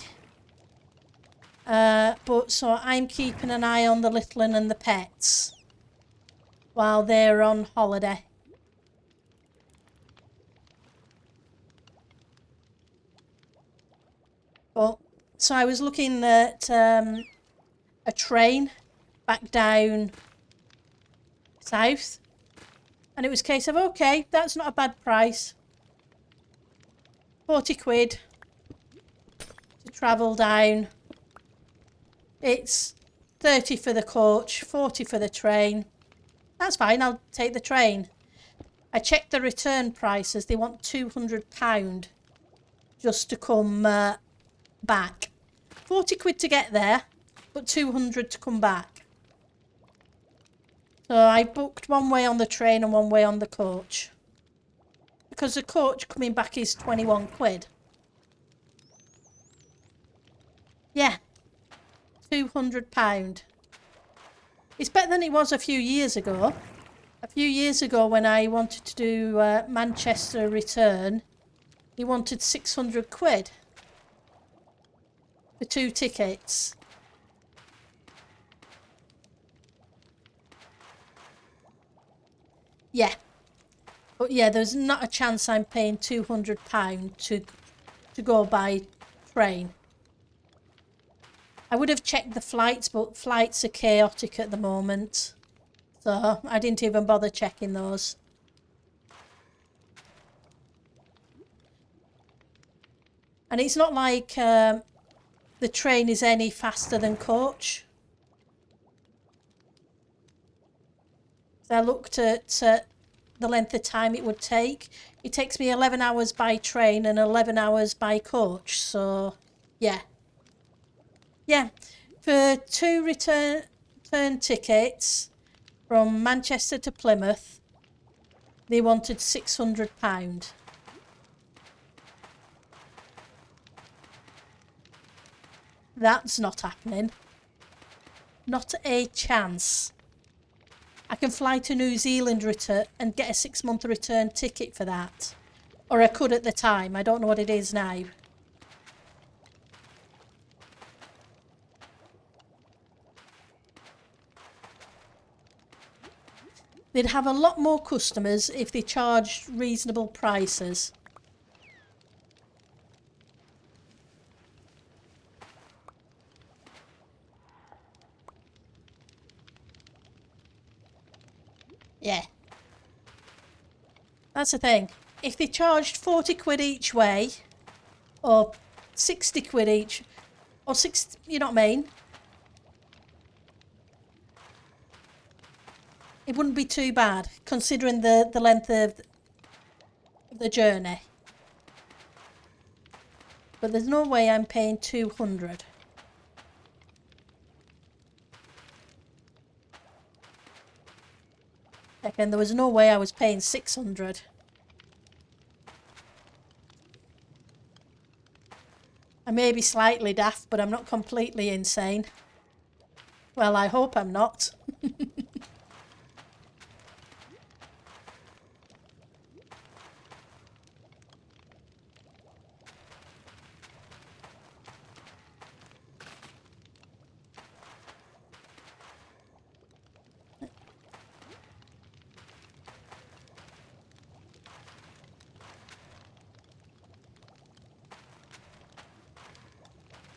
A: But so I'm keeping an eye on the little one and the pets while they're on holiday. But so I was looking at a train back down south, and it was a case of, okay, that's not a bad price. 40 quid to travel down. It's 30 for the coach, 40 for the train. That's fine, I'll take the train. I checked the return prices. They want £200 just to come back. 40 quid to get there, but 200 to come back. So I booked one way on the train and one way on the coach. Because the coach coming back is 21 quid. Yeah. £200. It's better than it was a few years ago. A few years ago when I wanted to do Manchester return, he wanted 600 quid for 2 tickets. Yeah. But yeah, there's not a chance I'm paying £200 to go by train. I would have checked the flights, but flights are chaotic at the moment. So I didn't even bother checking those. And it's not like the train is any faster than coach. So I looked at the length of time it would take. It takes me 11 hours by train and 11 hours by coach. So, yeah. Yeah, for 2 return tickets from Manchester to Plymouth, they wanted £600. That's not happening. Not a chance. I can fly to New Zealand and get a 6-month return ticket for that. Or I could at the time. I don't know what it is now. They'd have a lot more customers if they charged reasonable prices. Yeah. That's the thing. If they charged 40 quid each way, or 60 quid each, or 60, you know what I mean? It wouldn't be too bad, considering the length of the journey. But there's no way I'm paying 200. Again, there was no way I was paying 600. I may be slightly daft, but I'm not completely insane. Well, I hope I'm not.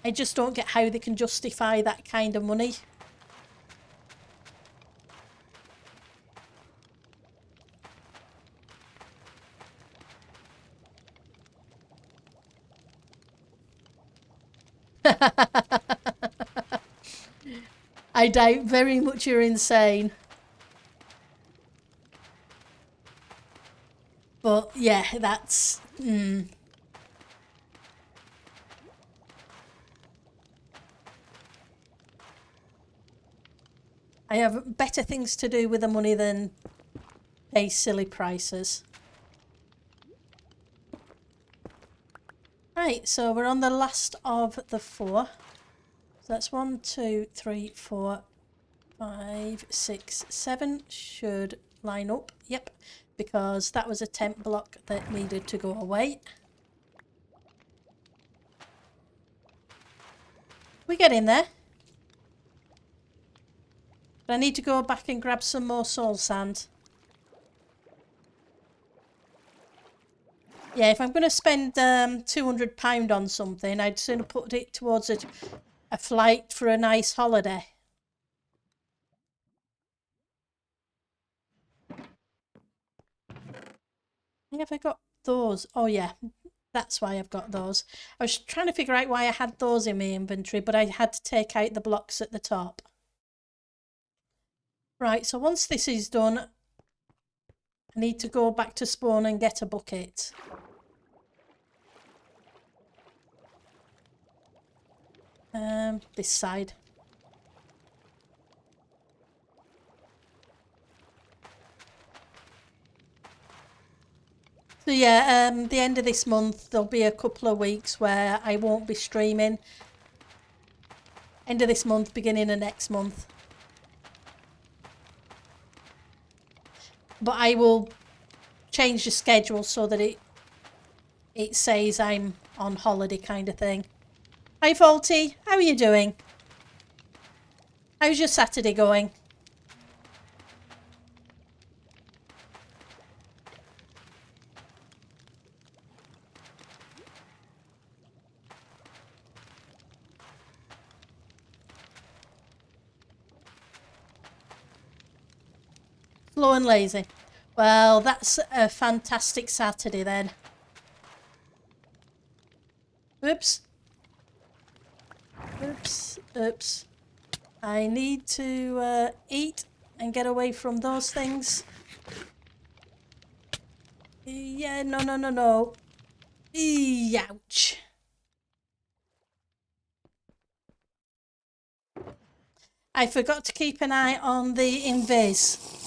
A: I just don't get how they can justify that kind of money. I doubt very much you're insane. But yeah, that's... I have better things to do with the money than pay silly prices. Right, so we're on the last of the 4. So that's 1, 2, 3, 4, 5, 6, 7 should line up. Yep, because that was a temp block that needed to go away. We get in there. But I need to go back and grab some more soul sand. Yeah, if I'm going to spend £200 on something, I'd sooner put it towards a flight for a nice holiday. Have I got those? Oh yeah, that's why I've got those. I was trying to figure out why I had those in my inventory, but I had to take out the blocks at the top. Right, so once this is done, I need to go back to spawn and get a bucket. This side. So yeah, the end of this month, there'll be a couple of weeks where I won't be streaming. End of this month, beginning of next month. But I will change the schedule so that it says I'm on holiday kind of thing. Hi Faulty, how are you doing? How's your Saturday going? Slow and lazy. Well, that's a fantastic Saturday then. Oops. Oops. Oops. I need to eat and get away from those things. Yeah, no. Ouch. I forgot to keep an eye on the invis.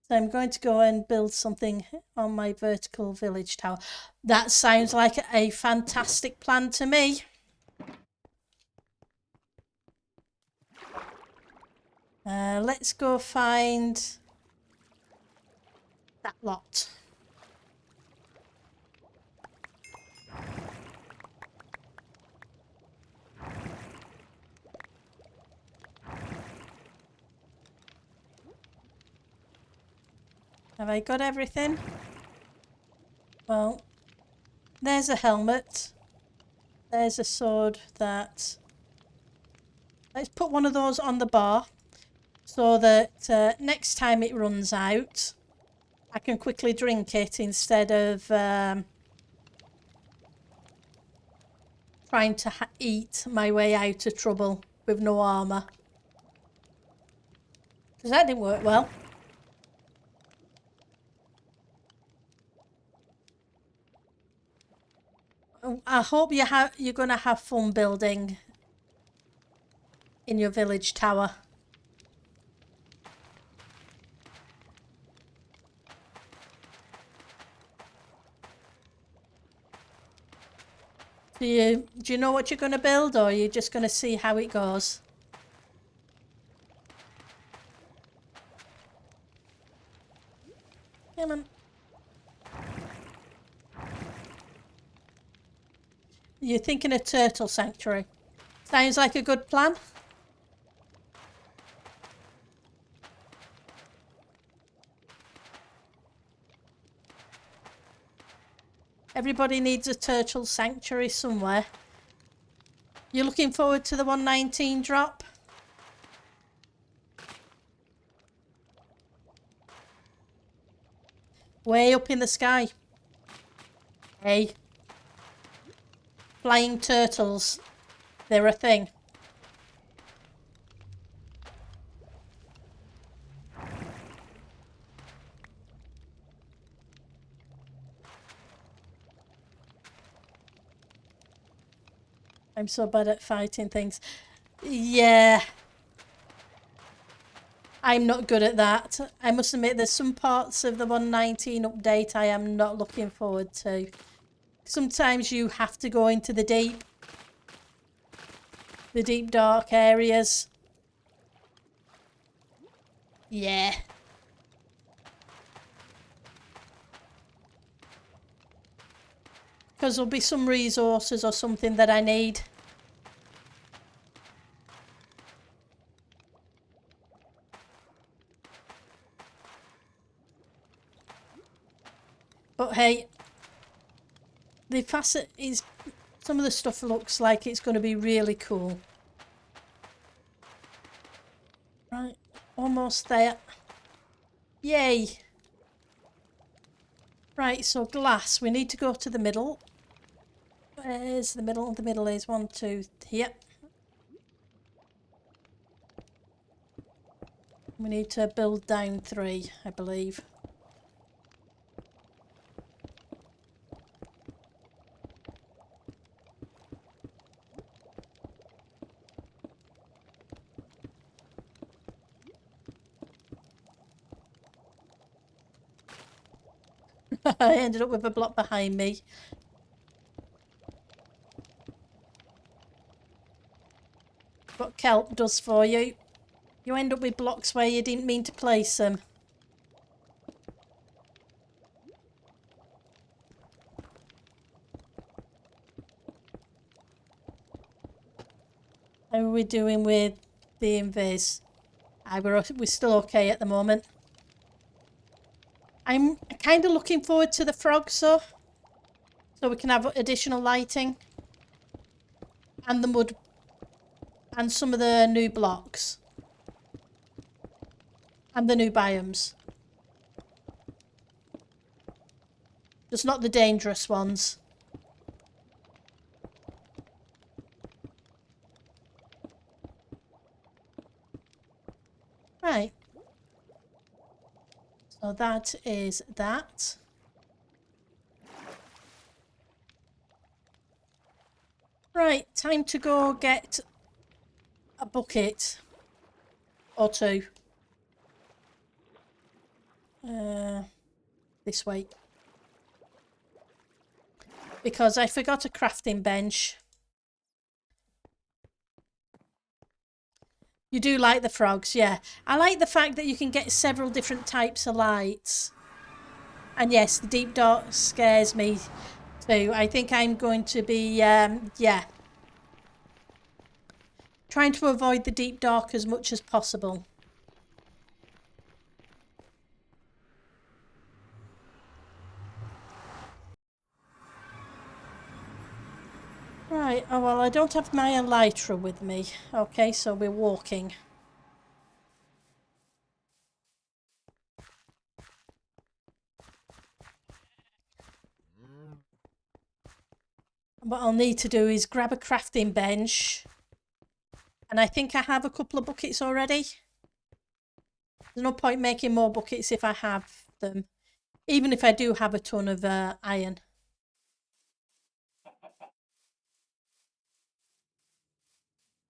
A: So I'm going to go and build something on my vertical village tower. That sounds like a fantastic plan to me. Let's go find that lot. Have I got everything? Well, there's a helmet. There's a sword that... Let's put one of those on the bar so that next time it runs out, I can quickly drink it instead of trying to eat my way out of trouble with no armour. Because that didn't work well. I hope you're gonna have fun building in your village tower. Do you know what you're gonna build, or are you just gonna see how it goes? Come on. You're thinking a turtle sanctuary. Sounds like a good plan. Everybody needs a turtle sanctuary somewhere. You're looking forward to the 119 drop? Way up in the sky. Hey. Flying turtles. They're a thing. I'm so bad at fighting things. Yeah. I'm not good at that. I must admit there's some parts of the 119 update I am not looking forward to. Sometimes you have to go into the deep dark areas. Yeah. Because there'll be some resources or something that I need. But hey, the facet is, some of the stuff looks like it's going to be really cool. Right, almost there. Yay! Right, so glass. We need to go to the middle. Where's the middle? The middle is 1, 2, here. We need to build down 3, I believe. I ended up with a block behind me. What kelp does for you. You end up with blocks where you didn't mean to place them. How are we doing with the invis? We're still okay at the moment. I'm kind of looking forward to the frogs though. So we can have additional lighting. And the mud. And some of the new blocks. And the new biomes. Just not the dangerous ones. Right. So that is that. Right, time to go get a bucket or 2. This way. Because I forgot a crafting bench. You do like the frogs, yeah. I like the fact that you can get several different types of lights. And yes, the deep dark scares me too. I think I'm going to be, yeah. Trying to avoid the deep dark as much as possible. Right, oh well, I don't have my elytra with me. Okay, so we're walking. What I'll need to do is grab a crafting bench. And I think I have a couple of buckets already. There's no point making more buckets if I have them. Even if I do have a ton of iron.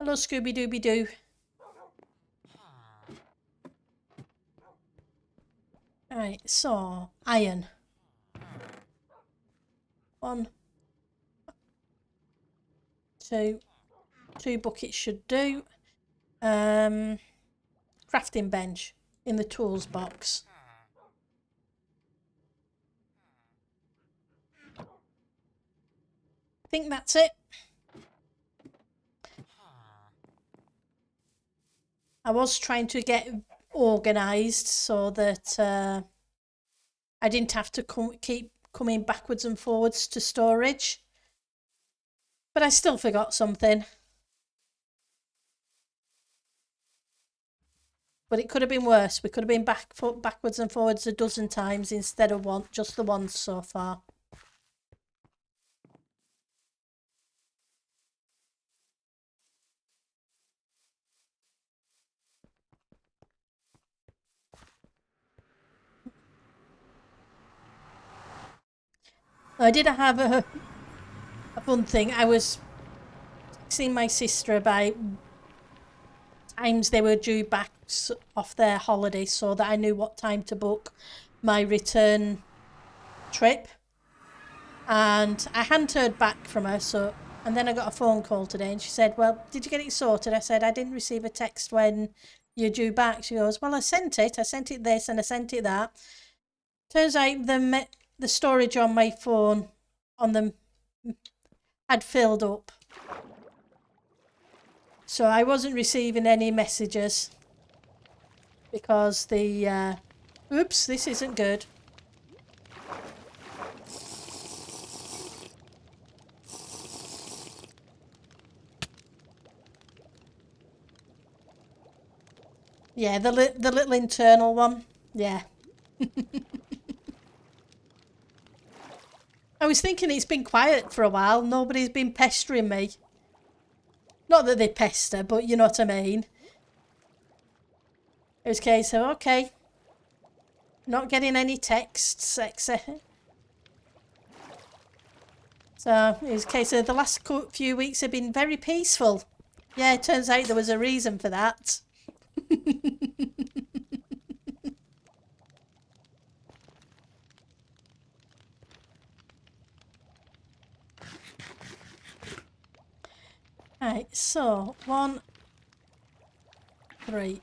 A: Hello, Scooby-Dooby-Doo. Right, so iron. 1, 2, 2 buckets should do. Crafting bench in the tools box. I think that's it. I was trying to get organised so that I didn't have to keep coming backwards and forwards to storage. But I still forgot something. But it could have been worse. We could have been backwards and forwards a dozen times instead of just the once so far. I did have a fun thing. I was texting my sister about times they were due back off their holiday so that I knew what time to book my return trip. And I hadn't heard back from her, and then I got a phone call today and she said, well, did you get it sorted? I said, I didn't receive a text when you're due back. She goes, well, I sent it this and I sent it that. Turns out the storage on my phone on them had filled up. So I wasn't receiving any messages because the, oops, this isn't good. Yeah, the little internal one. Yeah. I was thinking it's been quiet for a while. Nobody's been pestering me. Not that they pester, but you know what I mean. It was a case of, okay, not getting any texts, etc. So it was a case of the last few weeks have been very peaceful. Yeah, it turns out there was a reason for that. Right, so 1, 3.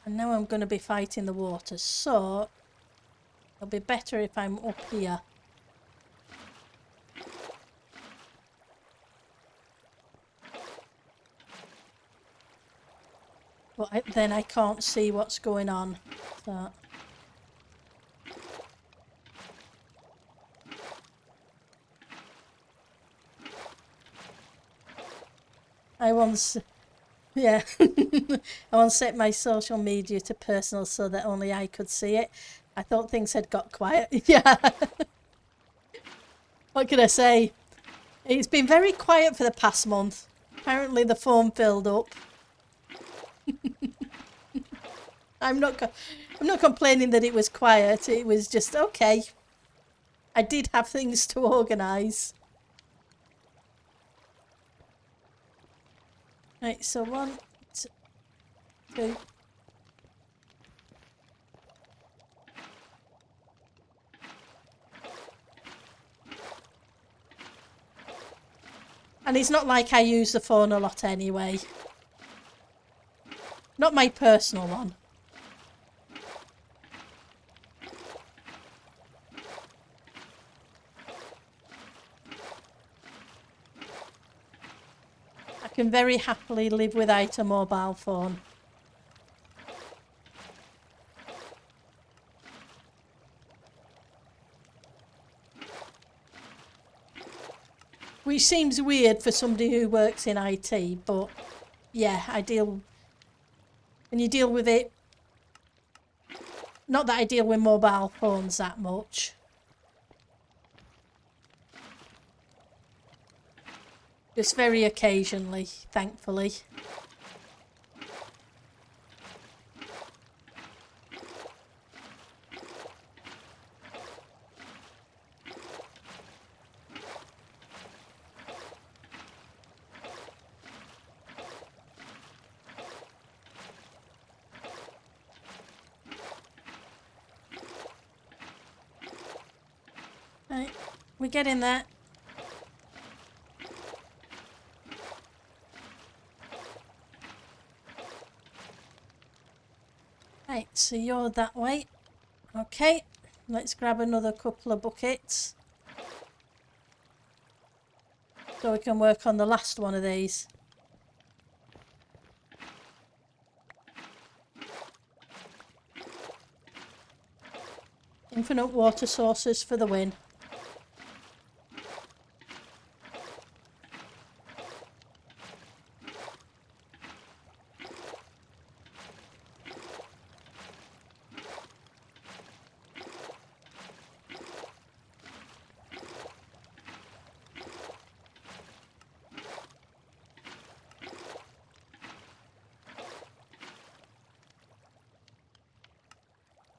A: And now I'm going to be fighting the water, so it'll be better if I'm up here. But then I can't see what's going on. So. I once, yeah, I once set my social media to personal so that only I could see it. I thought things had got quiet. Yeah. What can I say? It's been very quiet for the past month. Apparently the phone filled up. I'm not complaining that it was quiet. It was just okay. I did have things to organise. Right, so 1, 2. And it's not like I use the phone a lot anyway. Not my personal one. I can very happily live without a mobile phone. Which seems weird for somebody who works in IT, but yeah, when you deal with it, not that I deal with mobile phones that much. Just very occasionally, thankfully. Right, we're getting there. Right, so you're that way. Okay, let's grab another couple of buckets. So we can work on the last one of these. Infinite water sources for the win.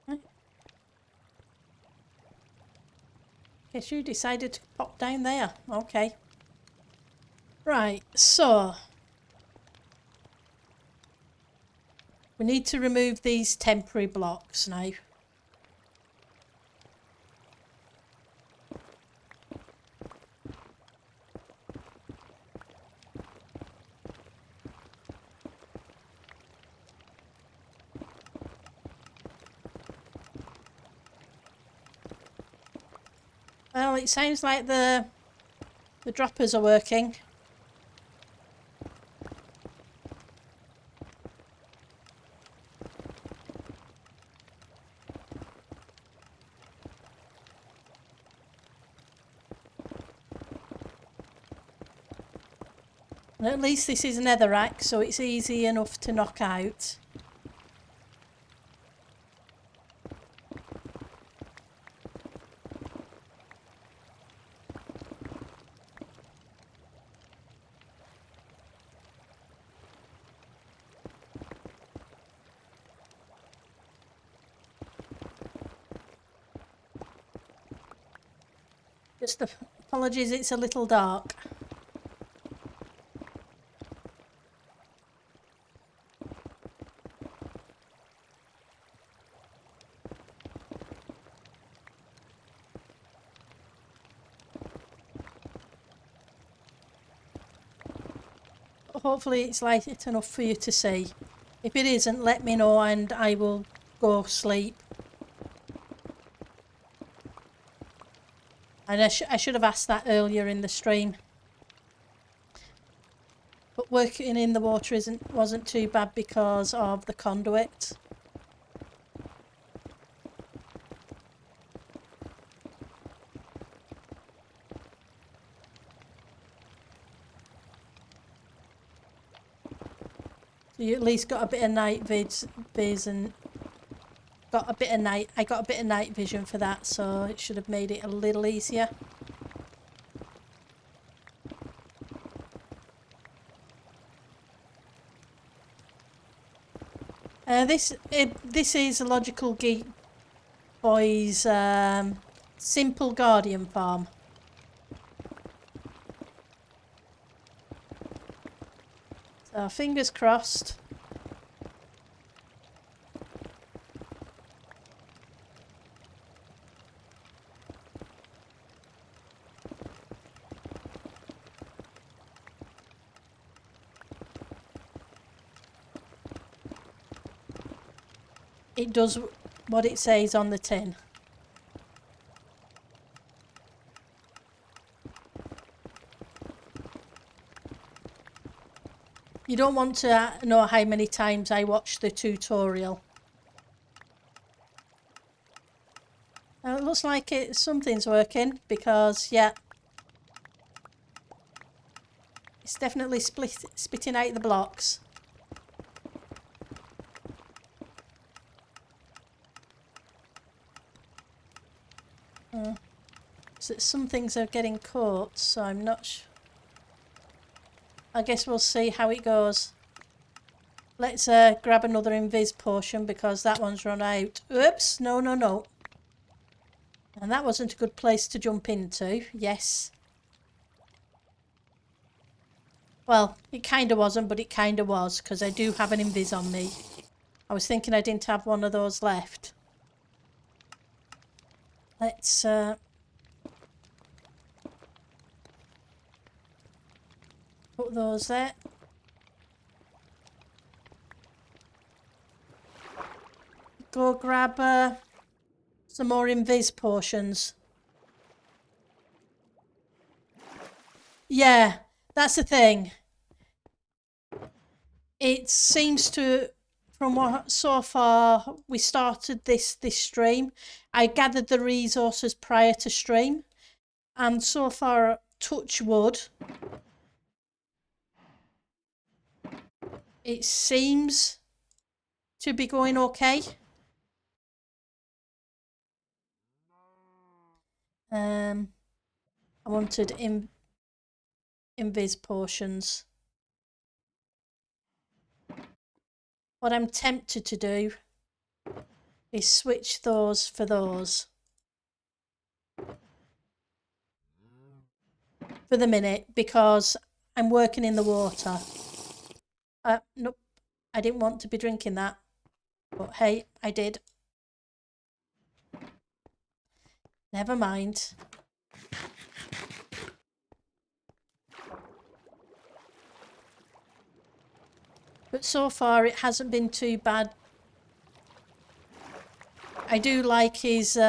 A: Right. Guess you decided to pop down there. Okay. Right, so we need to remove these temporary blocks now. Well, it sounds like the droppers are working. And at least this is netherrack, so it's easy enough to knock out. Just apologies, it's a little dark. Hopefully it's light enough for you to see. If it isn't, let me know and I will go sleep. And I should have asked that earlier in the stream. But working in the water wasn't too bad because of the conduit. So you at least got a bit of night viz and got a bit of night. I got a bit of night vision for that, so it should have made it a little easier. This is a LogicalGeekboy's simple guardian farm. So fingers crossed. It does what it says on the tin. You don't want to know how many times I watched the tutorial. It looks like something's working because, yeah, it's definitely spitting out the blocks. So some things are getting caught, so I'm not sure. I guess we'll see how it goes. Let's grab another invis potion because that one's run out. Oops, no, no, no. And that wasn't a good place to jump into. Yes. Well, it kind of wasn't, but it kind of was because I do have an invis on me. I was thinking I didn't have one of those left. Let's put those there. Go grab some more invis potions. Yeah, that's the thing. It seems to, from what so far we started this stream, I gathered the resources prior to stream, and so far, touch wood, it seems to be going okay. I wanted invis potions. What I'm tempted to do is switch those for those. For the minute, because I'm working in the water. Nope, I didn't want to be drinking that. But hey, I did. Never mind. But so far it hasn't been too bad. I do like his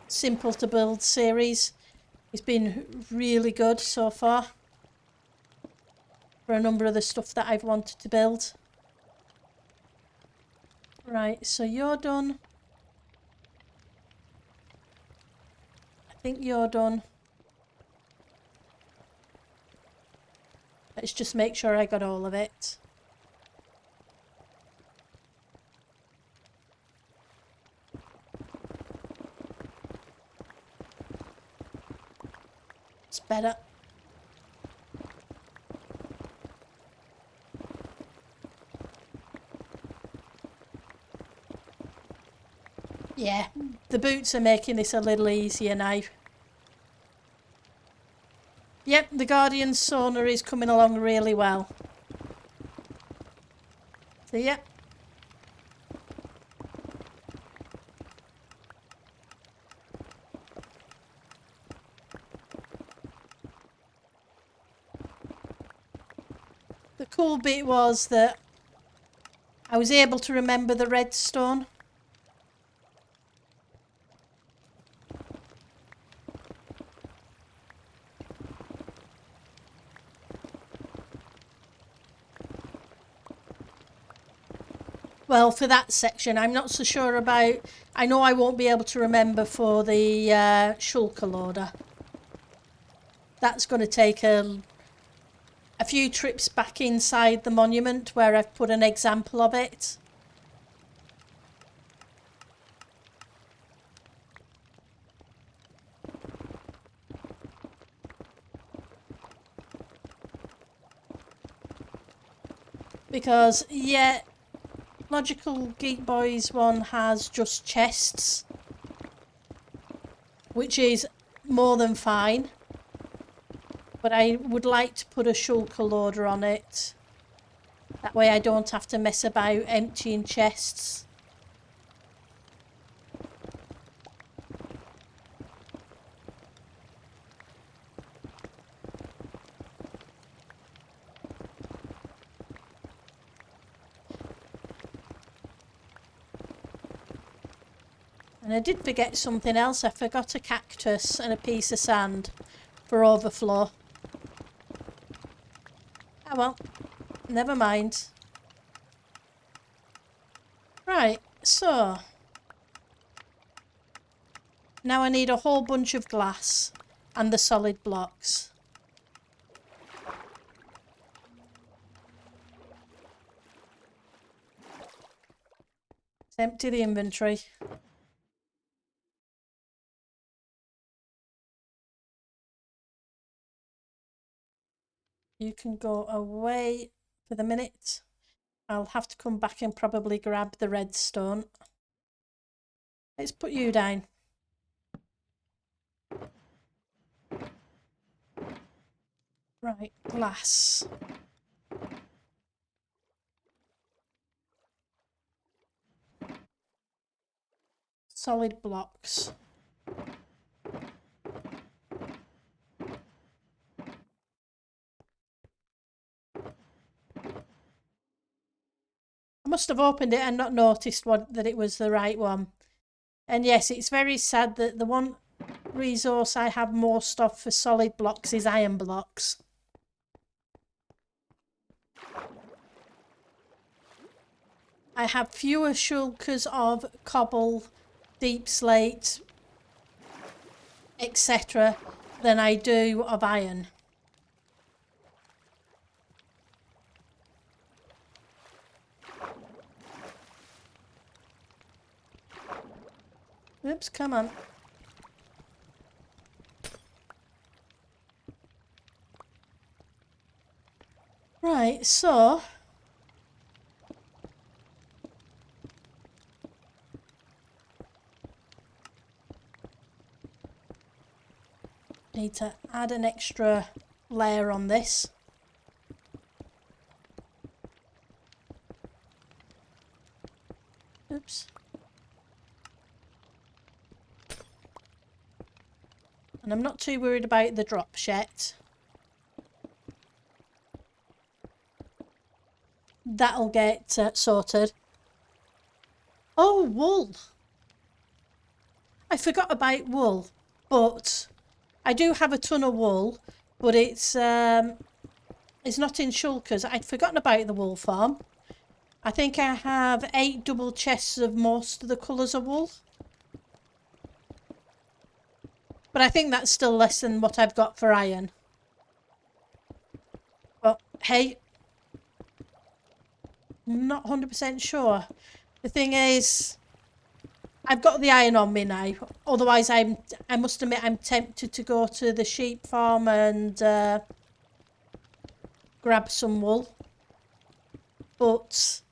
A: simple to build series. It's been really good so far for a number of the stuff that I've wanted to build. Right, so you're done. I think you're done. Let's just make sure I got all of it. It's better. Yeah, the boots are making this a little easier now. Yep, the Guardian sonar is coming along really well. So yep. The cool bit was that I was able to remember the redstone. Well, for that section, I'm not so sure about. I know I won't be able to remember for the shulker loader. That's going to take a few trips back inside the monument where I've put an example of it. Because, yeah, LogicalGeekboy's one has just chests, which is more than fine. But I would like to put a shulker loader on it. That way I don't have to mess about emptying chests. And I did forget something else. I forgot a cactus and a piece of sand for overflow. Oh well, never mind. Right, so now I need a whole bunch of glass and the solid blocks. Let's empty the inventory. You can go away for the minute. I'll have to come back and probably grab the redstone. Let's put you down. Right, glass. Solid blocks. must have opened it and not noticed that it was the right one. And yes, it's very sad that the one resource I have most of for solid blocks is iron blocks. I have fewer shulkers of cobble, deep slate, etc. than I do of iron. Oops, come on. Right, so need to add an extra layer on this. Oops. And I'm not too worried about the drops yet. That'll get sorted. Oh, wool. I forgot about wool, but I do have a ton of wool, but it's not in shulkers. I'd forgotten about the wool farm. I think I have 8 double chests of most of the colours of wool. But I think that's still less than what I've got for iron. But hey, I'm not 100% sure. The thing is, I've got the iron on me now. Otherwise, I must admit I'm tempted to go to the sheep farm and grab some wool. But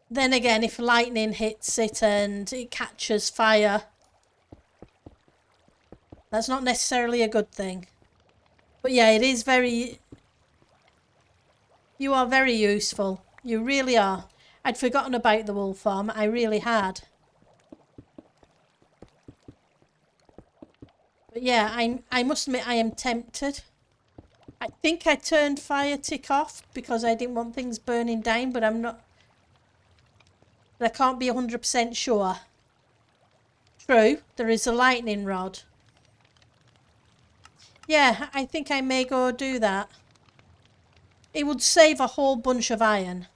A: then again, if lightning hits it and it catches fire, that's not necessarily a good thing. But yeah, it is very... You are very useful. You really are. I'd forgotten about the wool farm. I really had. But yeah, I must admit I am tempted. I think I turned fire tick off because I didn't want things burning down, but I'm not... I can't be 100% sure. True, there is a lightning rod. Yeah, I think I may go do that. It would save a whole bunch of iron.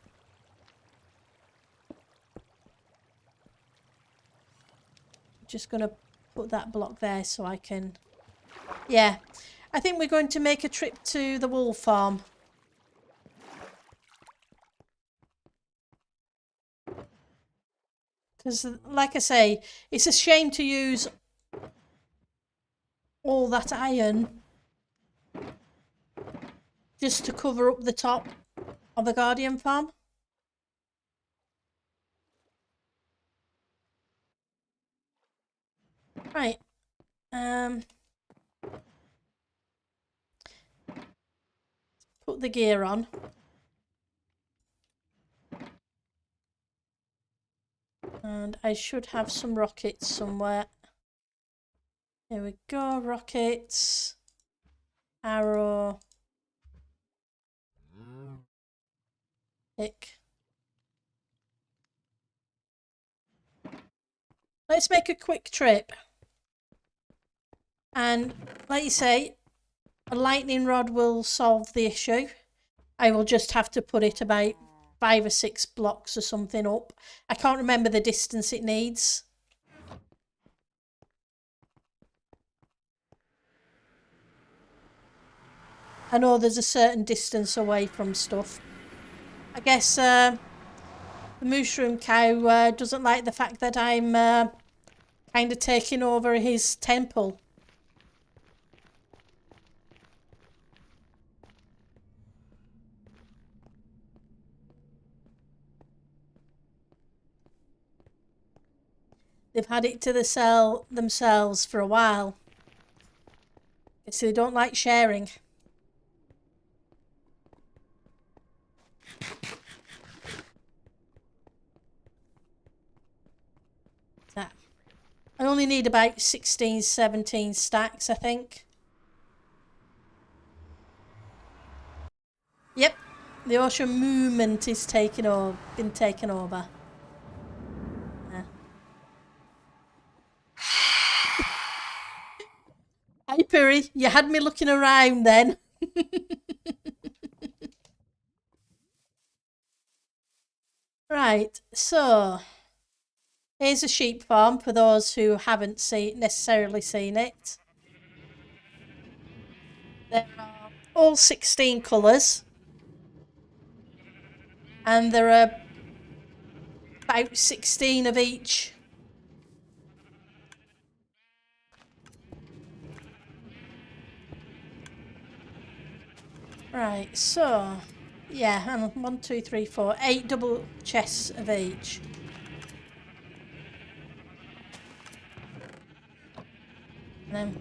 A: Just going to put that block there so I can... Yeah, I think we're going to make a trip to the wool farm. Because, like I say, it's a shame to use all that iron just to cover up the top of the Guardian farm. Right. Put the gear on. And I should have some rockets somewhere. Here we go, rockets. Arrow. Tick. Let's make a quick trip. And like you say, a lightning rod will solve the issue. I will just have to put it about 5 or 6 blocks or something up. I can't remember the distance it needs. I know there's a certain distance away from stuff. I guess the mushroom cow doesn't like the fact that I'm kind of taking over his temple. They've had it to themselves for a while. So they don't like sharing. That. I only need about 16, 17 stacks, I think. Yep, The ocean movement is been taken over. Yeah. Hey, Piri, you had me looking around then. Right, so here's a sheep farm for those who haven't necessarily seen it. There are all 16 colours, and there are about 16 of each. Right, so yeah, and 1, 2, 3, 4, 8 double chests of each. And then,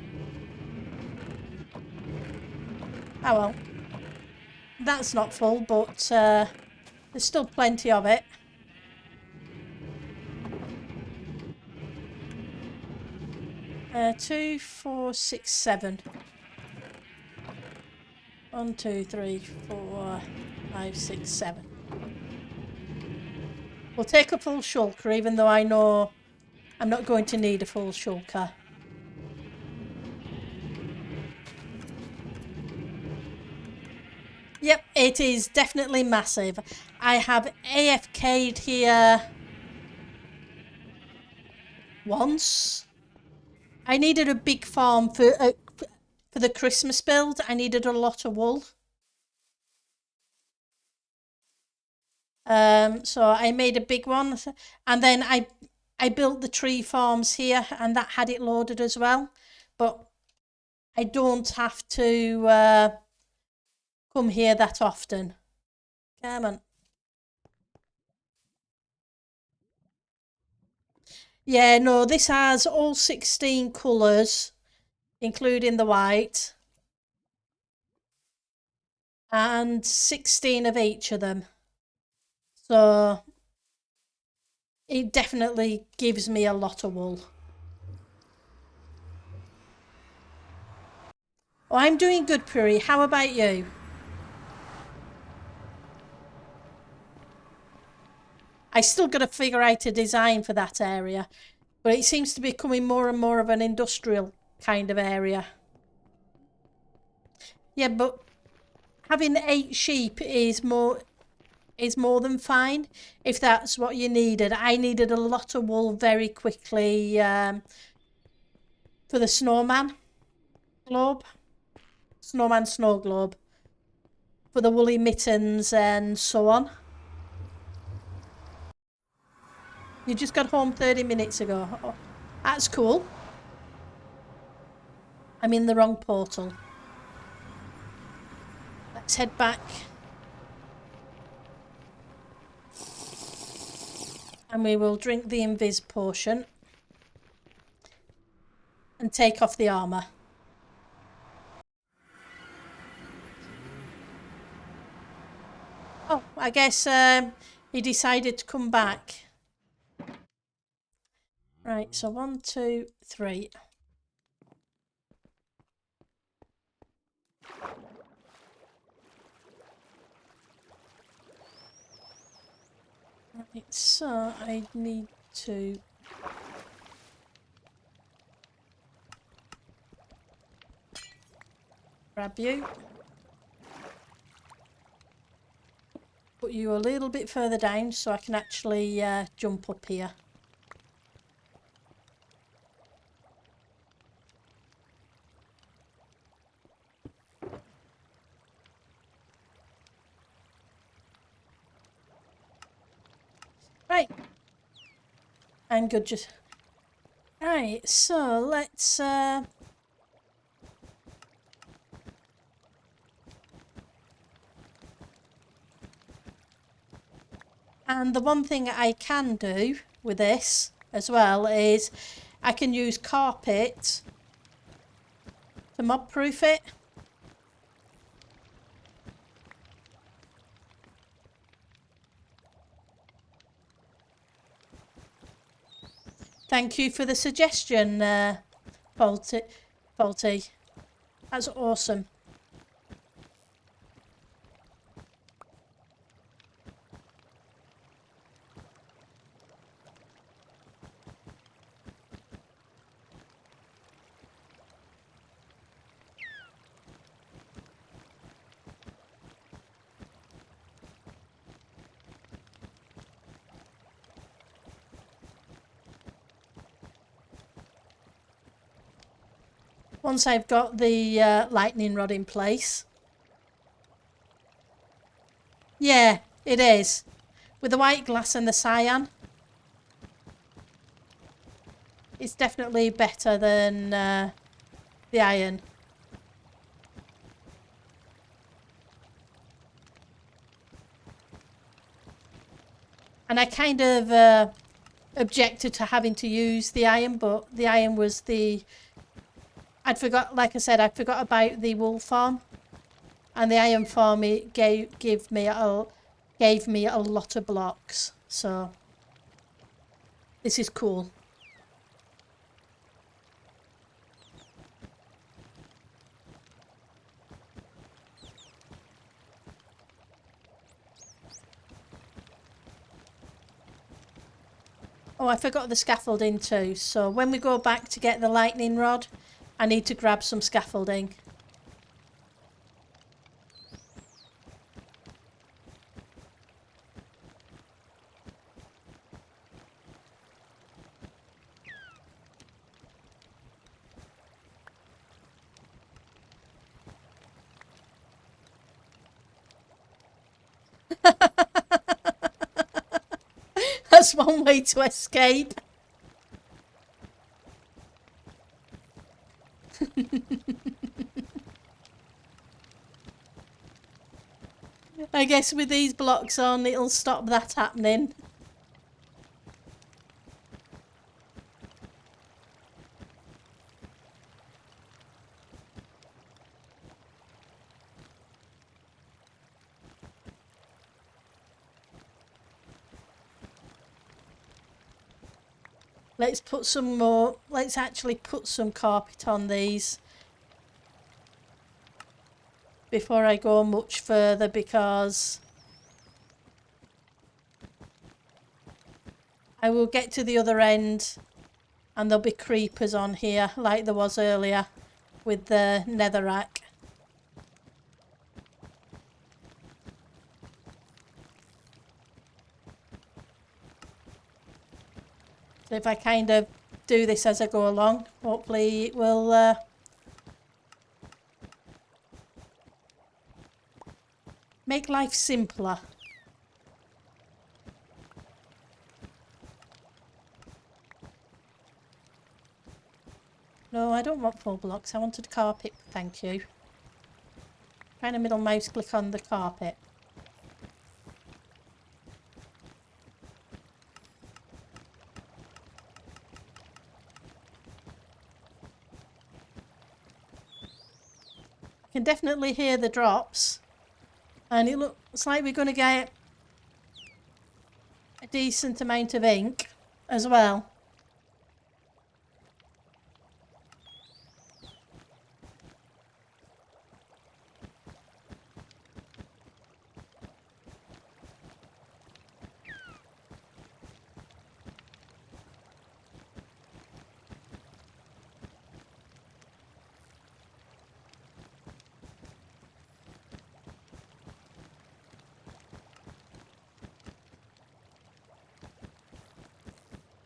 A: oh well, that's not full, but there's still plenty of it. Two, 4, 6, 7. 1, 2, 3, 4, 5, 6, 7. We'll take a full shulker, even though I know I'm not going to need a full shulker. Yep, it is definitely massive. I have AFK'd here once. I needed a big farm for the Christmas build. I needed a lot of wool. So I made a big one, and then I built the tree farms here, and that had it loaded as well. But I don't have to come here that often. Come on. Yeah, no, this has all 16 colours, including the white, and 16 of each of them. So it definitely gives me a lot of wool. Oh, I'm doing good, Puri. How about you? I still got to figure out a design for that area, but it seems to be becoming more and more of an industrial kind of area. Yeah, but having 8 sheep is more than fine if that's what you needed. I needed a lot of wool very quickly for the snowman globe, snowman snow globe, for the woolly mittens and so on. You just got home 30 minutes ago. Oh, that's cool. I'm in the wrong portal. Let's head back. And we will drink the invis potion and take off the armour. Oh, I guess he decided to come back. Right, so 1, 2, 3. Right, so I need to grab you. Put you a little bit further down so I can actually jump up here. Right. I'm good just... Right, so let's... And the one thing I can do with this as well is I can use carpet to mob proof it. Thank you for the suggestion, Faulty. That's awesome. once I've got the lightning rod in place. Yeah, it is. With the white glass and the cyan, it's definitely better than the iron. And I kind of objected to having to use the iron, but the iron was the... like I said, I forgot about the wool farm. And the iron farm gave me a lot of blocks. So this is cool. Oh, I forgot the scaffolding too. So when we go back to get the lightning rod, I need to grab some scaffolding. That's one way to escape. I guess with these blocks on, it'll stop that happening. Let's put some more, let's actually put some carpet on these before I go much further, because I will get to the other end and there'll be creepers on here like there was earlier with the netherrack. So if I kind of do this as I go along, hopefully it will make life simpler. No, I don't want full blocks. I wanted carpet, thank you. Trying to middle mouse click on the carpet. I can definitely hear the drops, and it looks like we're going to get a decent amount of ink as well.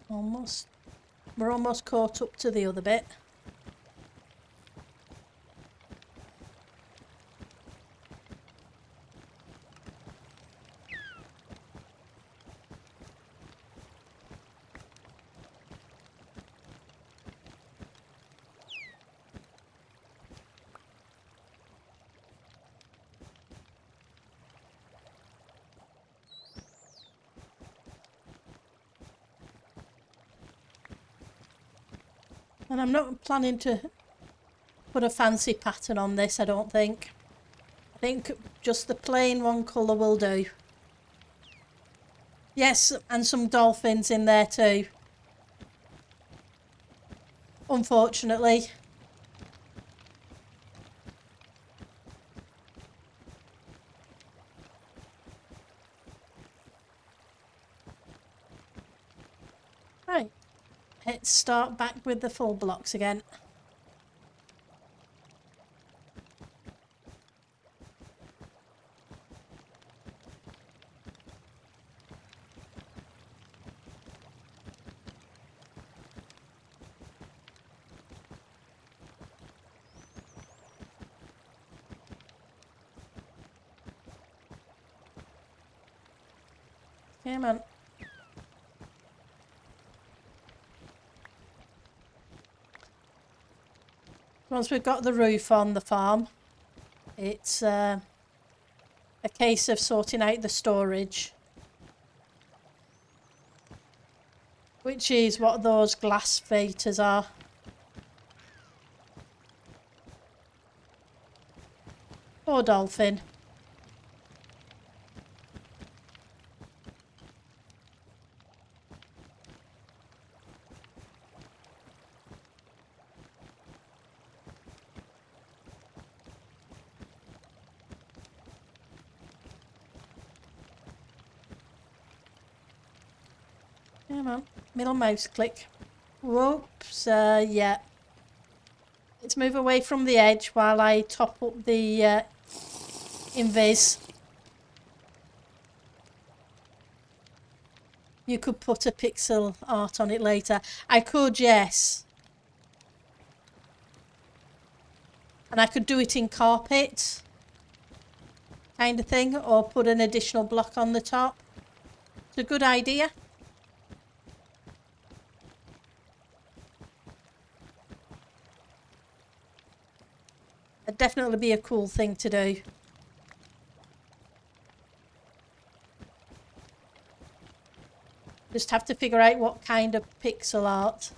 A: Almost. We're almost caught up to the other bit. And I'm not planning to put a fancy pattern on this, I don't think. I think just the plain one colour will do. Yes, and some dolphins in there too. Unfortunately. Right, let's start back with the full blocks again. Come on. Once we've got the roof on the farm, it's a case of sorting out the storage, which is what those glass feeders are. Poor dolphin. Come on, middle mouse click. Whoops, yeah. Let's move away from the edge while I top up the invis. You could put a pixel art on it later. I could, yes. And I could do it in carpet kind of thing, or put an additional block on the top. It's a good idea. It'd definitely be a cool thing to do. Just have to figure out what kind of pixel art.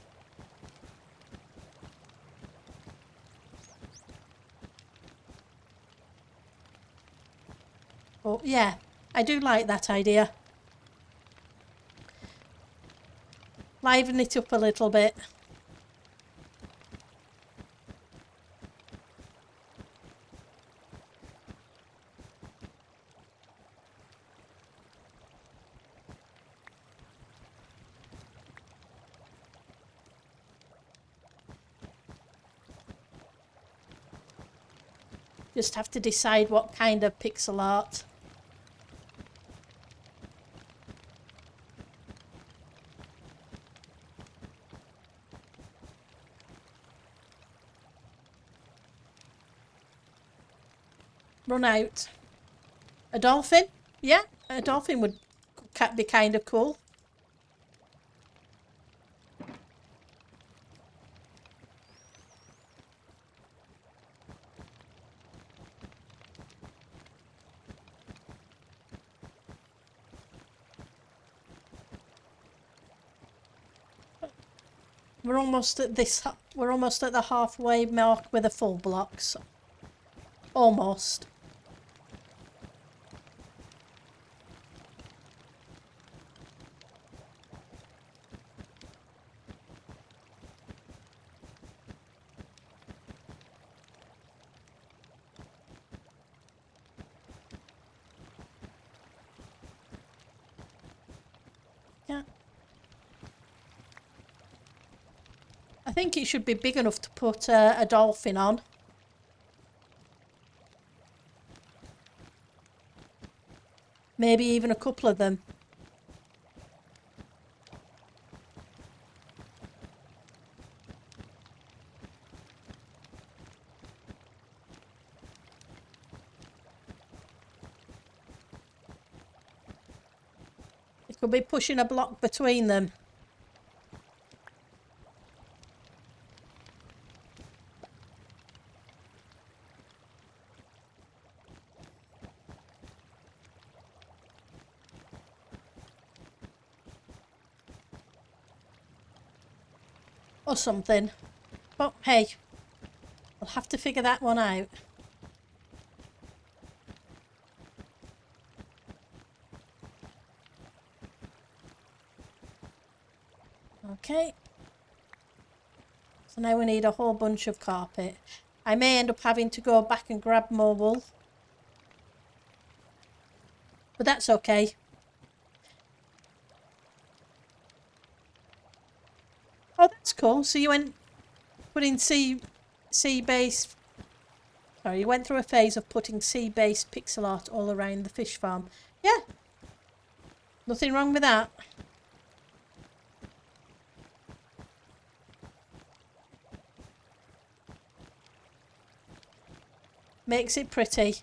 A: But yeah, I do like that idea. Liven it up a little bit. Just have to decide what kind of pixel art. Run out. A dolphin? Yeah, a dolphin would be kind of cool. We're almost at the halfway mark with the full blocks. Almost. Yeah. I think it should be big enough to put a dolphin on. Maybe even a couple of them. It could be pushing a block between them. Or something. But hey, I'll have to figure that one out. Okay. So now we need a whole bunch of carpet. I may end up having to go back and grab more wool. But that's okay. Oh, that's cool. So you went putting sea-based... Sorry, you went through a phase of putting sea-based pixel art all around the fish farm. Yeah. Nothing wrong with that. Makes it pretty.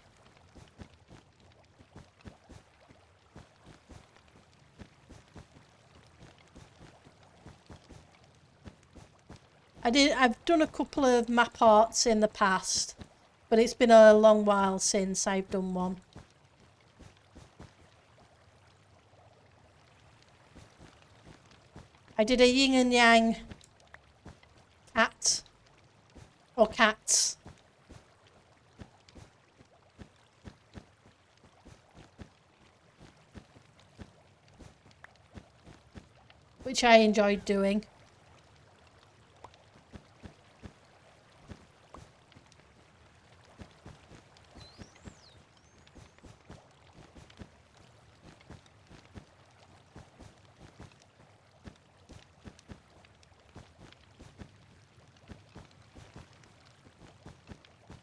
A: I've done a couple of map arts in the past, but it's been a long while since I've done one. I did a yin and yang cat, or cats. Which I enjoyed doing.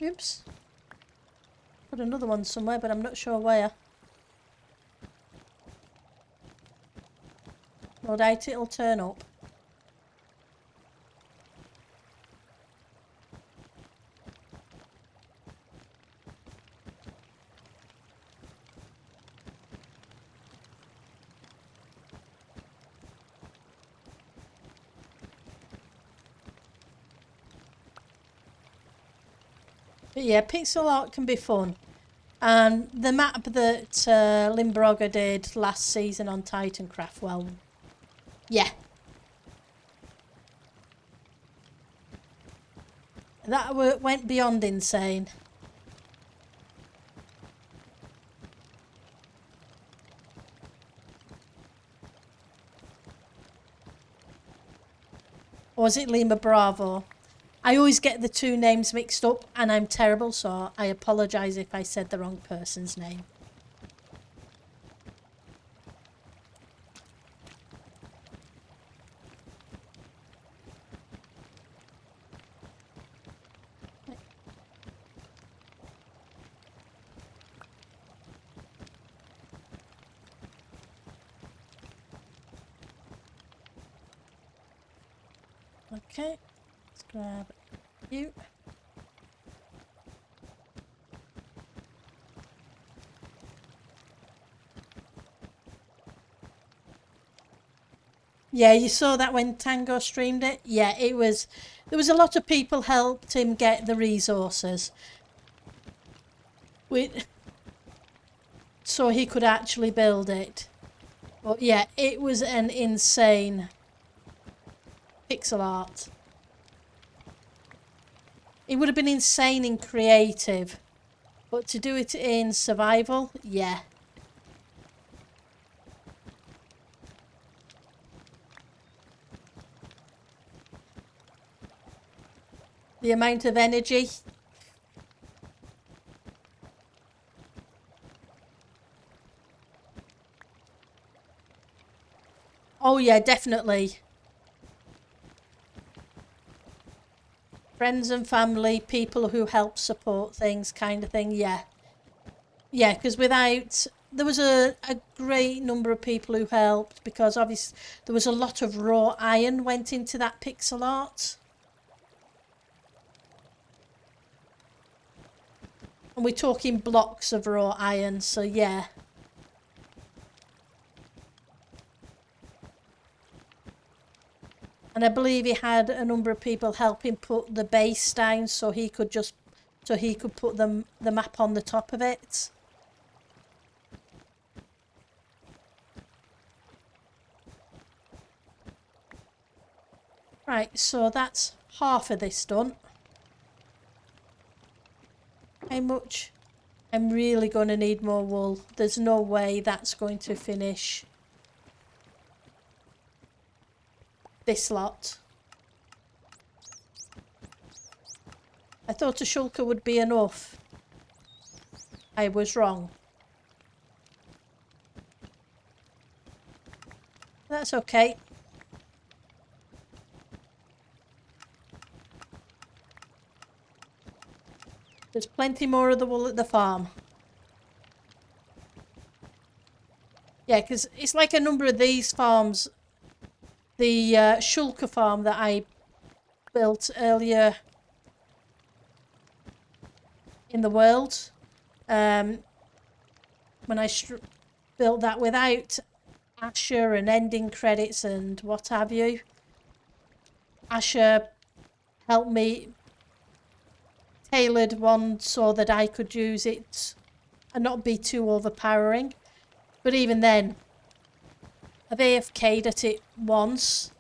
A: Oops. Put another one somewhere, but I'm not sure where. No doubt it'll turn up. But yeah, pixel art can be fun. And the map that Limburger did last season on Titancraft, well, yeah. That went beyond insane. Or was it Lima Bravo? I always get the two names mixed up and I'm terrible, so I apologise if I said the wrong person's name. Okay, let's grab you. Yeah, you saw that when Tango streamed it? Yeah, there was a lot of people helped him get the resources. So he could actually build it. But yeah, it was an insane pixel art. It would have been insane in creative, but to do it in survival, yeah. The amount of energy. Oh yeah, definitely. Friends and family, people who help support things, kind of thing, yeah. Yeah, because there was a great number of people who helped, because obviously there was a lot of raw iron went into that pixel art. And we're talking blocks of raw iron, so yeah. And I believe he had a number of people helping put the base down so he could put the map on the top of it. Right, so that's half of this done. How much? I'm really going to need more wool. There's no way that's going to finish this lot. I thought a shulker would be enough. I was wrong. That's okay. There's plenty more of the wool at the farm. Yeah, because it's like a number of these farms. The shulker farm that I built earlier in the world. When I built that without Asher and ending credits and what have you. Asher helped me tailored one so that I could use it and not be too overpowering. But even then, I've AFK'd at it once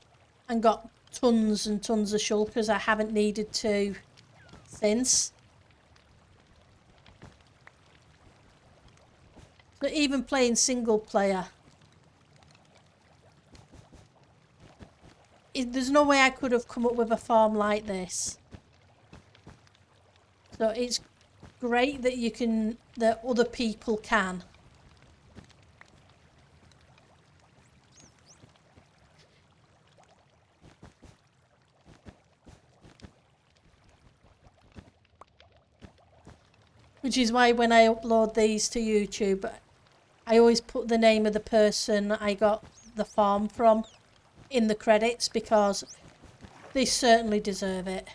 A: and got tons and tons of shulkers. I haven't needed to since. So even playing single player, there's no way I could have come up with a farm like this. So it's great that that other people can. Which is why when I upload these to YouTube, I always put the name of the person I got the farm from in the credits, because they certainly deserve it.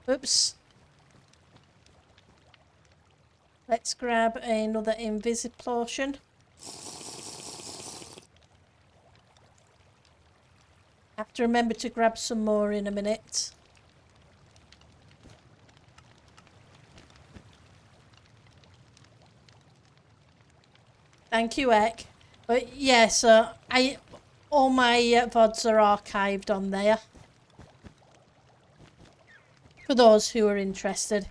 A: Oops. Let's grab another invisible potion. Have to remember to grab some more in a minute. Thank you, Ek. But yeah, so all my VODs are archived on there. For those who are interested.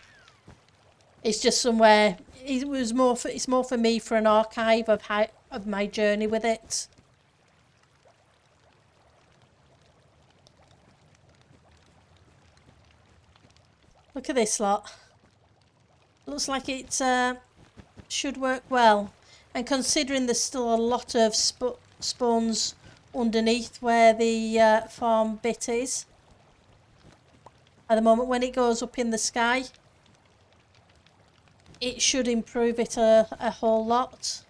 A: It's just somewhere. It's more for me for an archive of my journey with it. Look at this lot. Looks like it should work well. And considering there's still a lot of spawns underneath where the farm bit is, at the moment when it goes up in the sky, it should improve it a whole lot.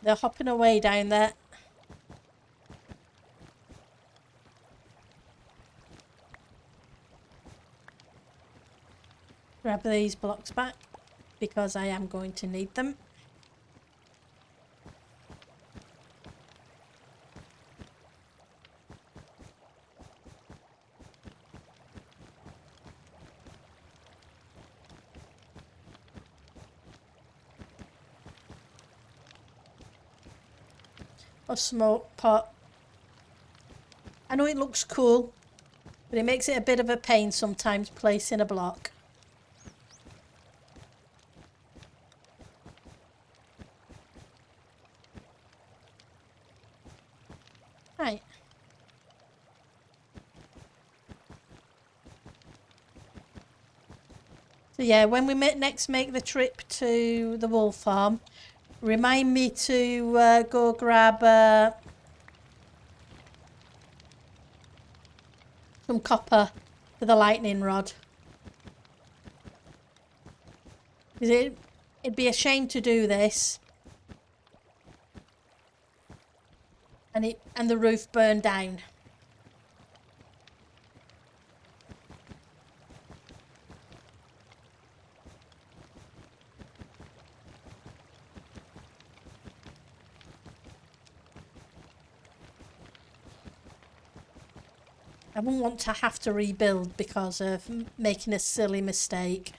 A: They're hopping away down there. Grab these blocks back because I am going to need them. A smoke pot. I know it looks cool, but it makes it a bit of a pain sometimes placing a block. Right. So yeah, when we next make the trip to the wool farm, remind me to go grab some copper for the lightning rod. Because it'd be a shame to do this and the roof burn down. I wouldn't want to have to rebuild because of making a silly mistake.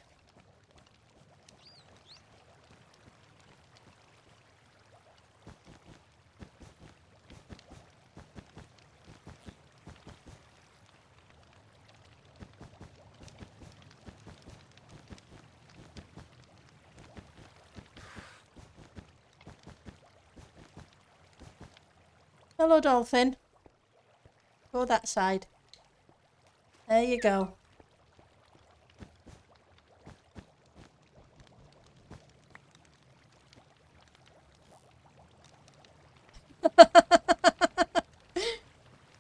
A: Hello, dolphin. Go that side. There you go.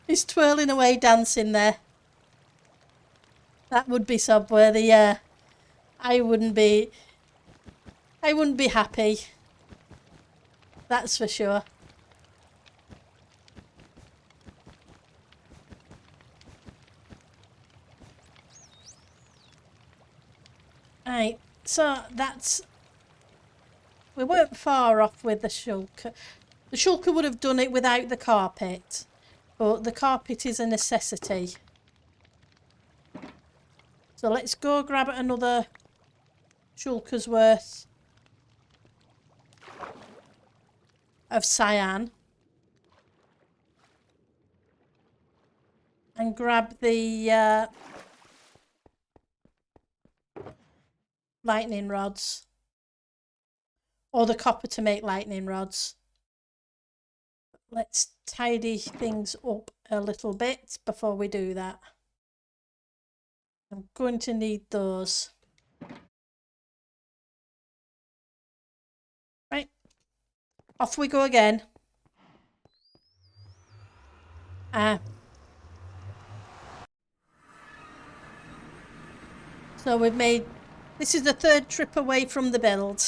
A: He's twirling away dancing there. That would be subworthy, yeah. I wouldn't be happy. That's for sure. Right, so we weren't far off with the shulker. The shulker would have done it without the carpet, but the carpet is a necessity. So let's go grab another shulker's worth of cyan. And grab the lightning rods. Or the copper to make lightning rods. Let's tidy things up a little bit before we do that. I'm going to need those. Right. Off we go again. So we've made... This is the third trip away from the build.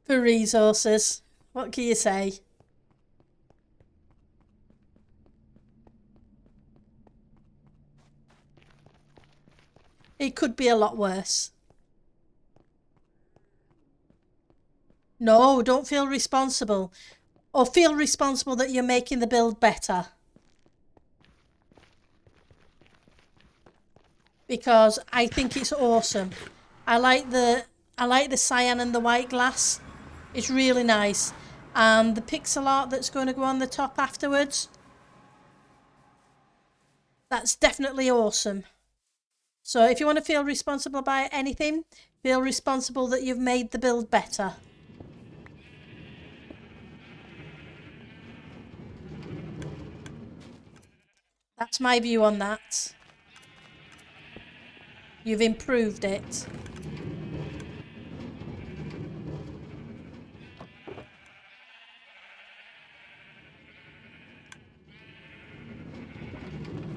A: For resources. What can you say? It could be a lot worse. No, don't feel responsible. Or feel responsible that you're making the build better. Because I think it's awesome. I like the cyan and the white glass. It's really nice. And the pixel art that's going to go on the top afterwards. That's definitely awesome. So if you want to feel responsible about anything, feel responsible that you've made the build better. That's my view on that. You've improved it.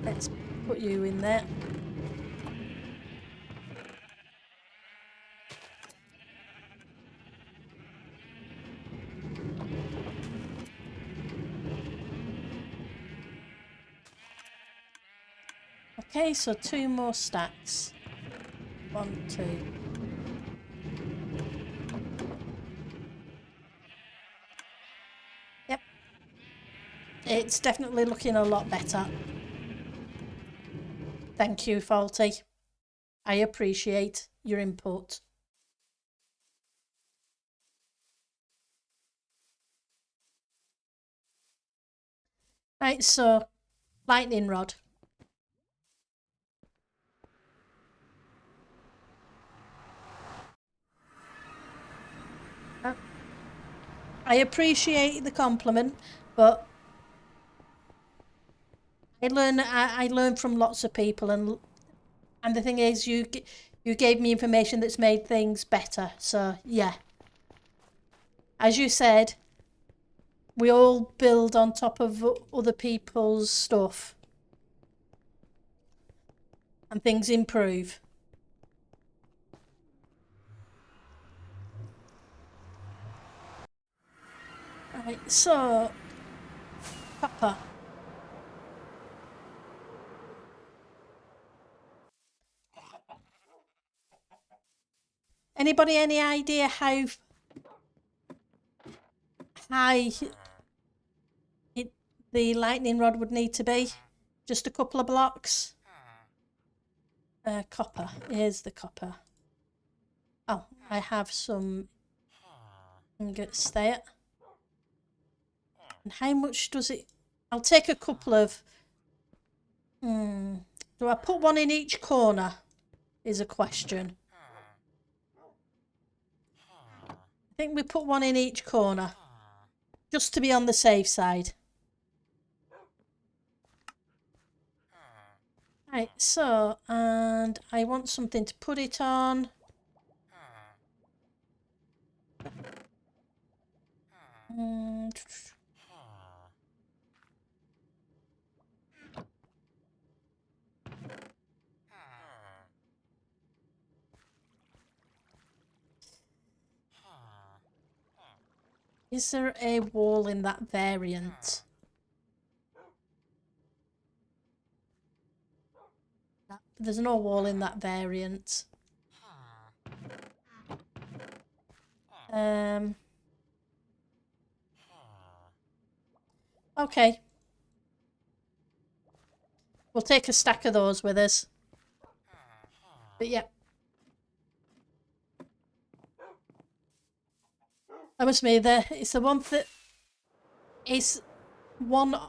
A: Let's put you in there. Okay, so 2 more stacks. 1, 2. Yep. It's definitely looking a lot better. Thank you, Faulty. I appreciate your input. Right, so lightning rod. I appreciate the compliment, but I learn from lots of people, and the thing is, you gave me information that's made things better. So yeah, as you said, we all build on top of other people's stuff, and things improve. Right, so copper. Anybody any idea how high the lightning rod would need to be? Just a couple of blocks? Copper. Here's the copper. Oh, I have some ingots there. And how much does it... I'll take a couple of... Do I put one in each corner? Is a question. think we put one in each corner, just to be on the safe side. Right, so, and I want something to put it on. Is there a wall in that variant? There's no wall in that variant. Okay. We'll take a stack of those with us. But yeah. I must admit that it's the one that is one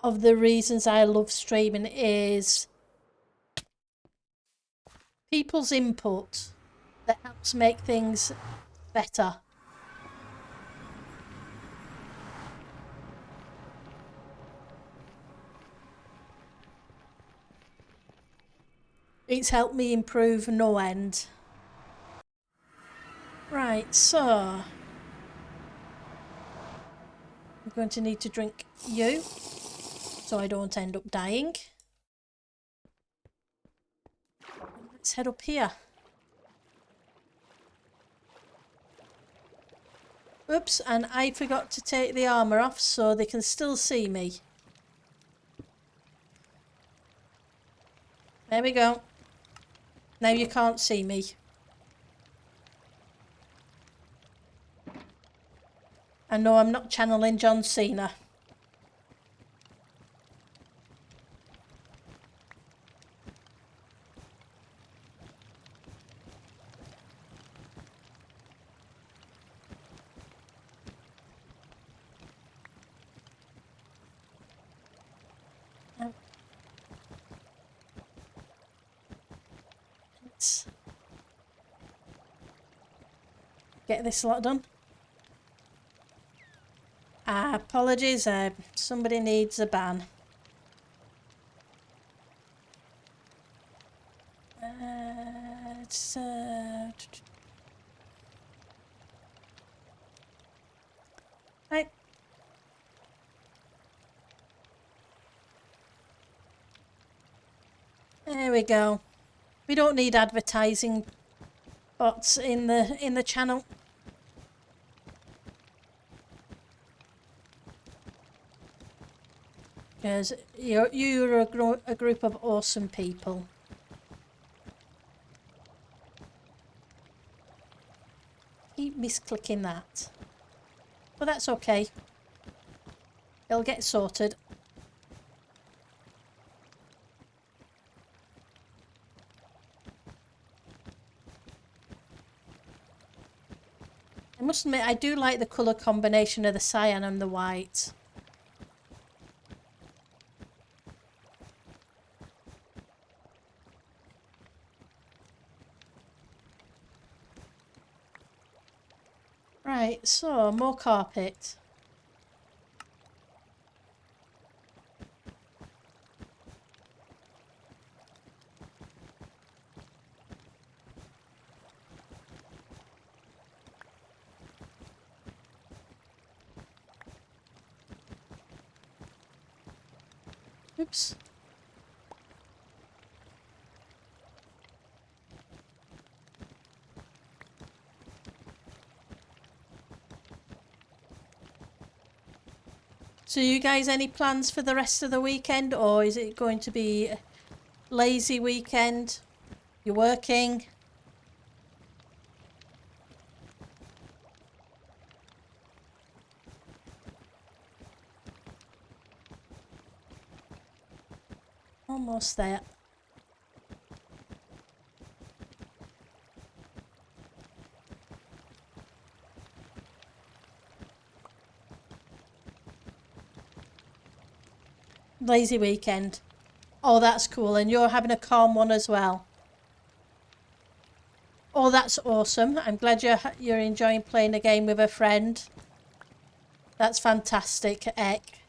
A: of the reasons I love streaming is people's input that helps make things better. It's helped me improve no end. Right, so I'm going to need to drink you so I don't end up dying. Let's head up here. Oops, and I forgot to take the armour off so they can still see me. There we go. Now you can't see me. I know I'm not channeling John Cena. Let's get this lot done. Apologies, somebody needs a ban. Right. There we go. We don't need advertising bots in the channel. Because you're a group of awesome people. Keep misclicking that. But that's okay. It'll get sorted. I must admit, I do like the colour combination of the cyan and the white. Right, so more carpet. Oops. So you guys, any plans for the rest of the weekend, or is it going to be a lazy weekend? You're working? Almost there. Lazy weekend. Oh, that's cool. And you're having a calm one as well. Oh, that's awesome. I'm glad you're enjoying playing a game with a friend. That's fantastic, Eck.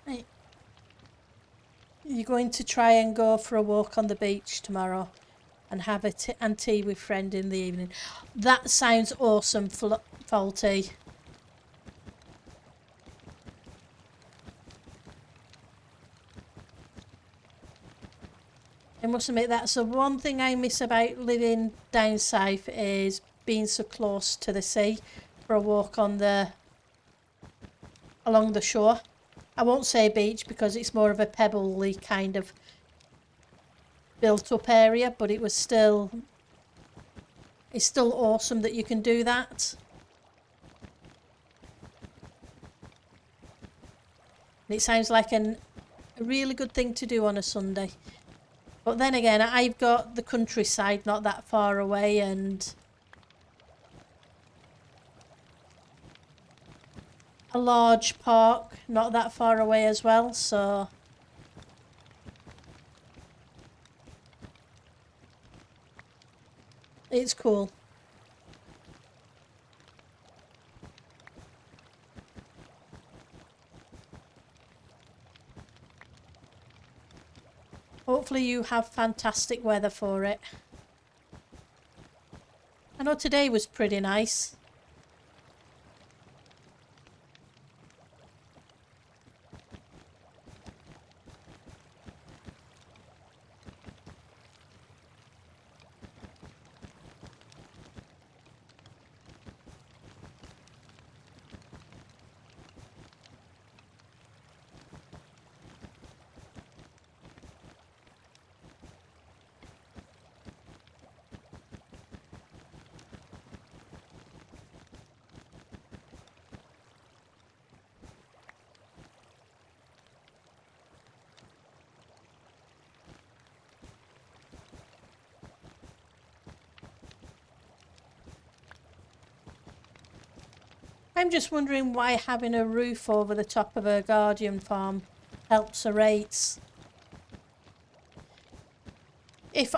A: Right. You're going to try and go for a walk on the beach tomorrow and have and tea with friend in the evening. That sounds awesome, Faulty. I must admit, that's the one thing I miss about living down south is being so close to the sea for a walk on along the shore. I won't say beach because it's more of a pebbly kind of built up area, but it's still awesome that you can do that. And it sounds like a really good thing to do on a Sunday. But then again, I've got the countryside not that far away and a large park not that far away as well, so it's cool. Hopefully you have fantastic weather for it. I know today was pretty nice. I'm just wondering why having a roof over the top of a Guardian farm helps the rates. Is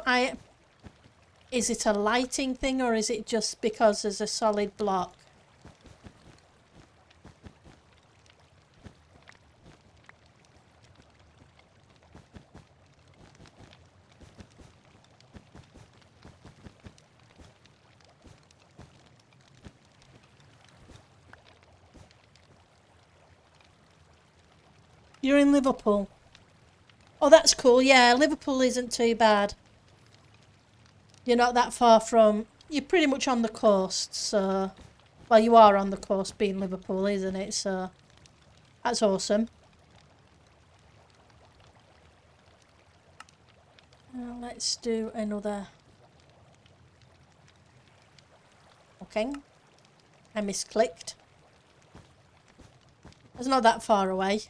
A: it a lighting thing or is it just because there's a solid block? You're in Liverpool. Oh, that's cool. Yeah, Liverpool isn't too bad. You're not that far from... You're pretty much on the coast, so... Well, you are on the coast being Liverpool, isn't it? So, that's awesome. Let's do another... Okay. I misclicked. It's not that far away.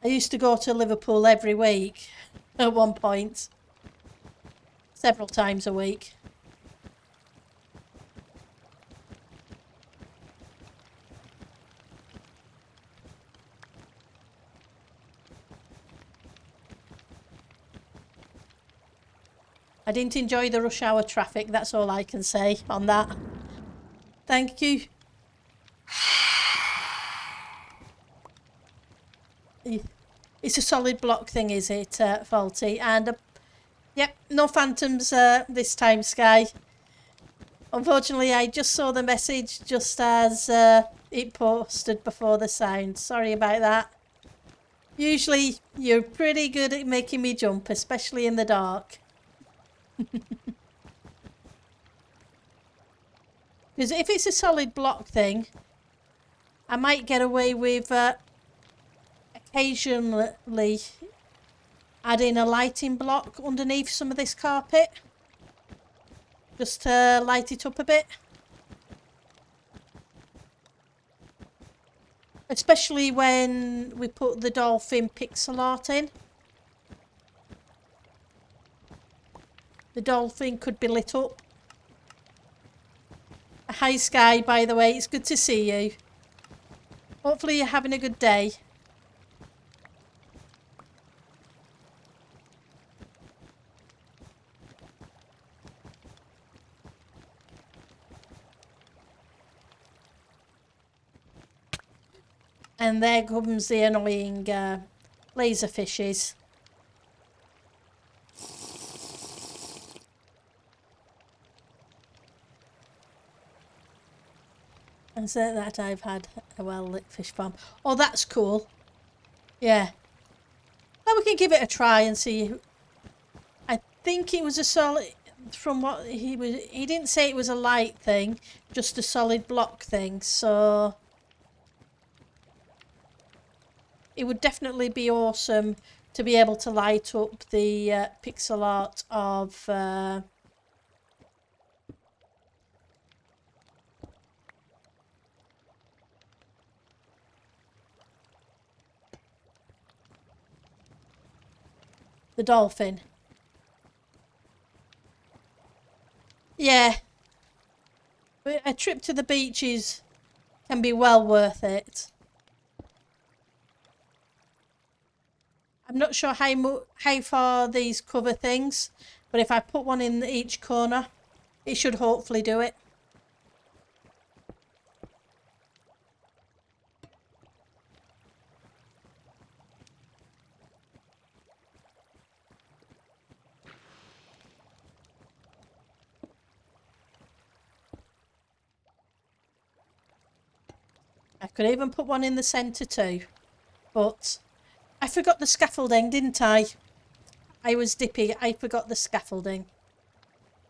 A: I used to go to Liverpool every week at one point. Several times a week. I didn't enjoy the rush hour traffic, that's all I can say on that. Thank you. It's a solid block thing, is it, Faulty? And, yep, no phantoms this time, Sky. Unfortunately, I just saw the message just as it posted before the sound. Sorry about that. Usually, you're pretty good at making me jump, especially in the dark. Because if it's a solid block thing, I might get away with occasionally adding a lighting block underneath some of this carpet. Just to light it up a bit. Especially when we put the dolphin pixel art in. The dolphin could be lit up. Hi Sky, by the way, it's good to see you. Hopefully you're having a good day. And there comes the annoying laser fishes. And so that I've had a well-lit fish farm. Oh, that's cool. Yeah. Well, we can give it a try and see. I think it was a solid, from what he didn't say it was a light thing, just a solid block thing. So it would definitely be awesome to be able to light up the pixel art of the dolphin. Yeah, but a trip to the beaches can be well worth it. I'm not sure how far these cover things, but if I put one in each corner, it should hopefully do it. I could even put one in the centre too, but I forgot the scaffolding, didn't I? I was dippy, I forgot the scaffolding.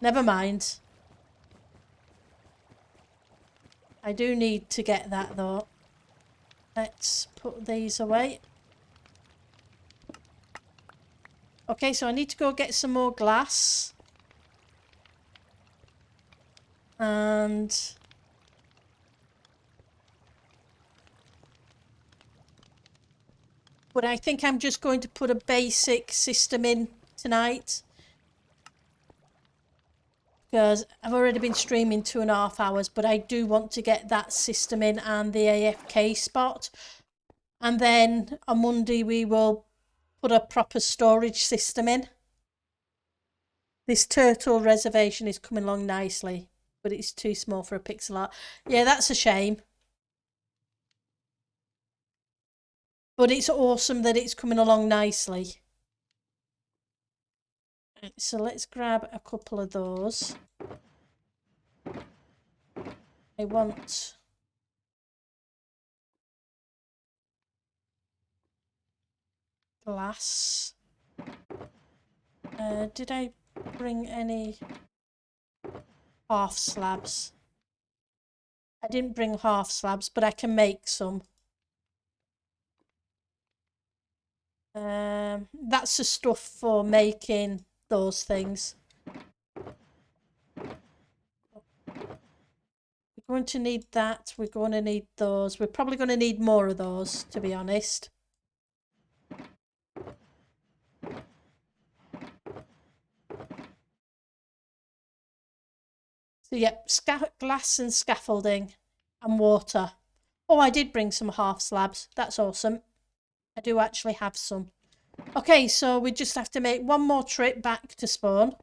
A: Never mind. I do need to get that though. Let's put these away. Okay, so I need to go get some more glass. And but I think I'm just going to put a basic system in tonight, because I've already been streaming 2.5 hours, but I do want to get that system in and the AFK spot. And then on Monday we will put a proper storage system in. This turtle reservation is coming along nicely, but it's too small for a pixel art. Yeah, that's a shame. But it's awesome that it's coming along nicely. So let's grab a couple of those. I want glass. Did I bring any half slabs? I didn't bring half slabs, but I can make some. That's the stuff for making those things. We're going to need that. We're going to need those. We're probably going to need more of those, to be honest. So yep, glass and scaffolding and water. Oh, I did bring some half slabs. That's awesome. I do actually have some. Okay, so we just have to make one more trip back to spawn,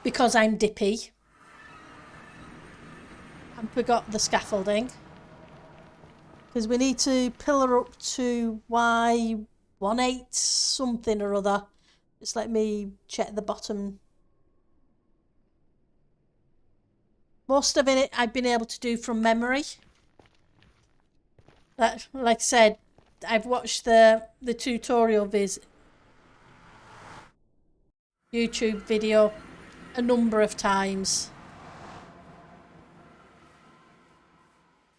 A: because I'm dippy and forgot the scaffolding. Because we need to pillar up to Y18 something or other. Just let me check the bottom. Most of it I've been able to do from memory. That, like I said, I've watched the tutorial YouTube video a number of times.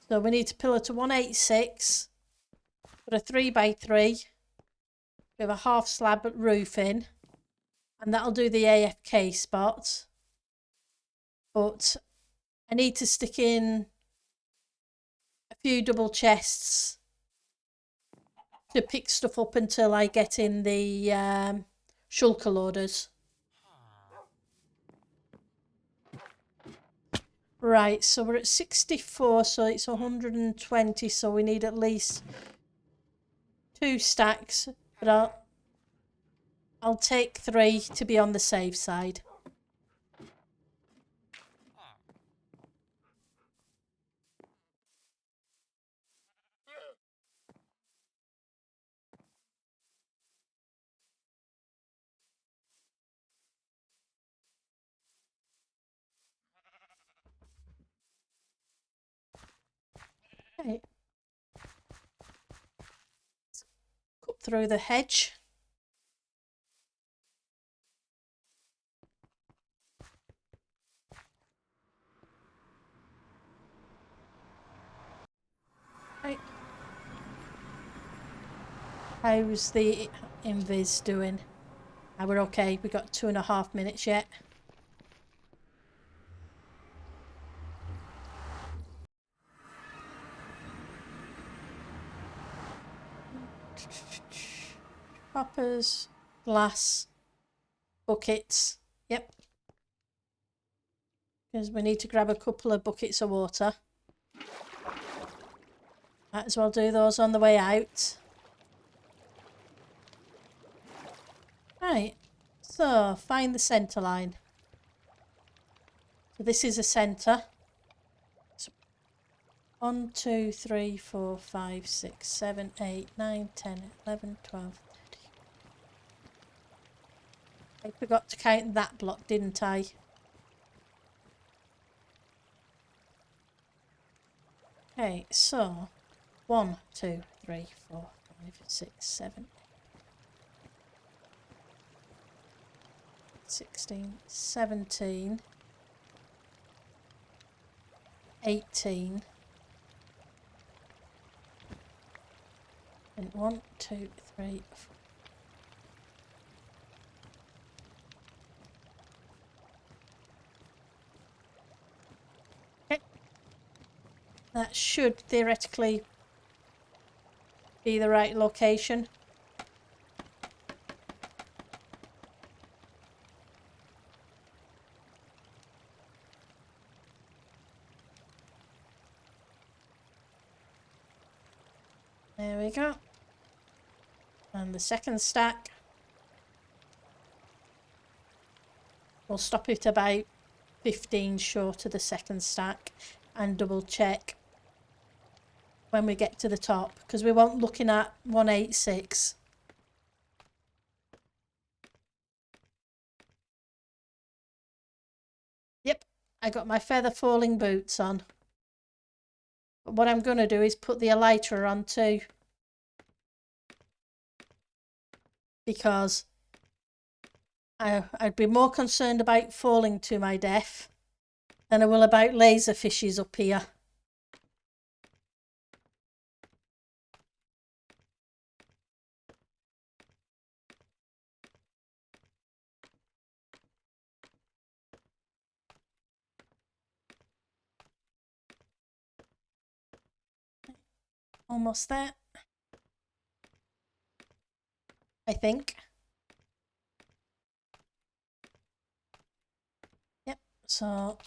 A: So we need to pillar to 186, put a 3x3 with a half slab roof in, and that'll do the AFK spot. But I need to stick in a few double chests to pick stuff up until I get in the shulker loaders. Right, so we're at 64, so it's 120, so we need at least 2 stacks, but I'll take 3 to be on the safe side. Okay. Cut through the hedge. Right. How's the invis doing? We're okay. We got 2.5 minutes yet. Hoppers, glass, buckets. Yep. Because we need to grab a couple of buckets of water. Might as well do those on the way out. Right. So, find the centre line. So this is a centre. So 1, 2, 3, 4, 5, 6, 7, 8, 9, 10, 11, 12, 13. I forgot to count that block, didn't I? Okay, so 1, 2, 3, 4, 5, 6, 7, 16, 17, 18, and 1, 2, 3, 4. Okay. That should theoretically be the right location. There we go. And the second stack. We'll stop it about 15 short of the second stack and double check when we get to the top, because we won't looking at 186. Yep, I got my feather falling boots on. But what I'm going to do is put the elytra on too, because I'd be more concerned about falling to my death than I will about laser fishes up here. Almost there, I think. Yep, so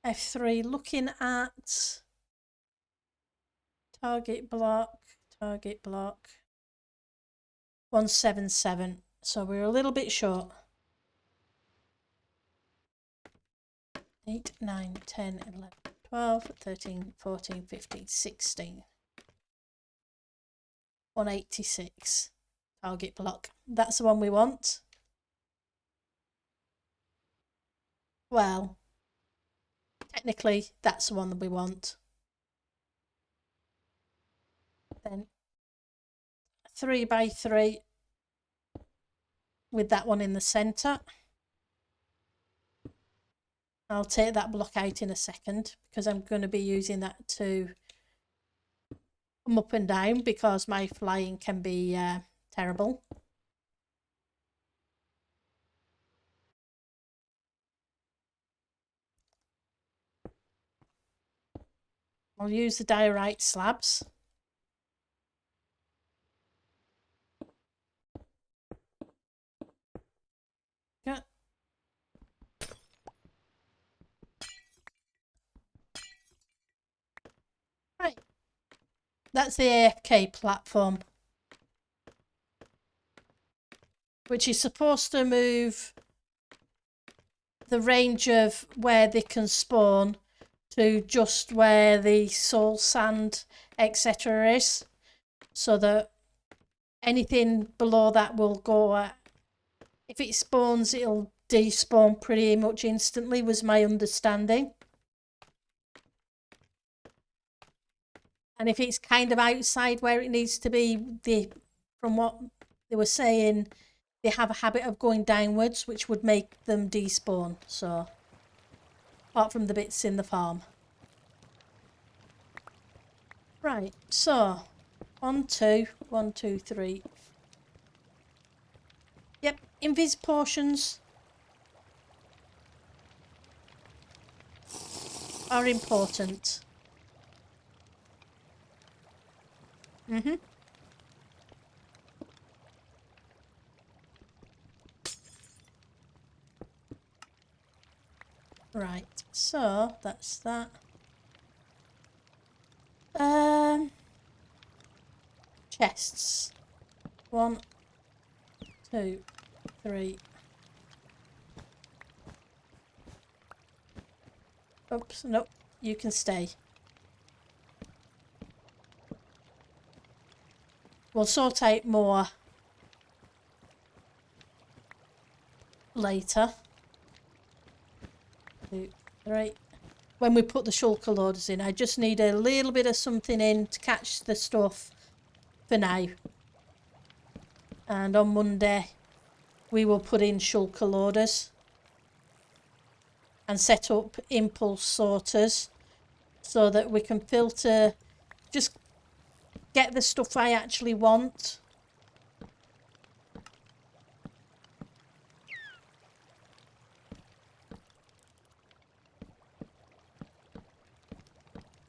A: F3, looking at target block, 177. So we're a little bit short. 8, 9, 10, 11, 12, 13, 14, 15, 16. 186 target block. That's the one we want. Well, technically that's the one that we want. Then 3 by 3 with that one in the centre. I'll take that block out in a second because I'm going to be using that to come up and down because my flying can be terrible. I'll use the diorite slabs. Yeah. Right. That's the AFK platform, which is supposed to move the range of where they can spawn to just where the soul sand, etc. is, so that anything below that will go at, if it spawns, it'll despawn pretty much instantly, was my understanding. And if it's kind of outside where it needs to be, from what they were saying, they have a habit of going downwards, which would make them despawn. So, apart from the bits in the farm. Right, so 1, 2, 1, 2, 3. Yep, invis potions are important. Right, so that's that. Chests. 1, 2, 3. Oops, nope, you can stay. We'll sort out more later. 2, 3. When we put the shulker loaders in, I just need a little bit of something in to catch the stuff for now. And on Monday, we will put in shulker loaders and set up impulse sorters so that we can filter, just get the stuff I actually want.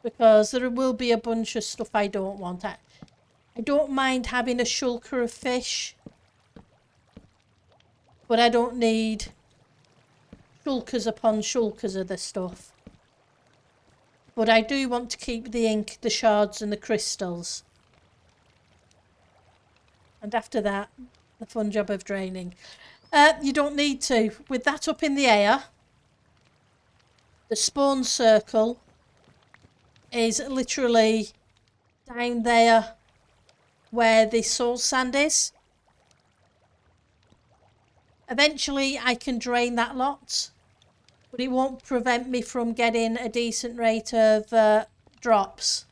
A: Because there will be a bunch of stuff I don't want. I don't mind having a shulker of fish, but I don't need shulkers upon shulkers of the stuff. But I do want to keep the ink, the shards and the crystals. And after that, the fun job of draining. You don't need to. With that up in the air, the spawn circle is literally down there where the soul sand is. Eventually I can drain that lot, but it won't prevent me from getting a decent rate of drops.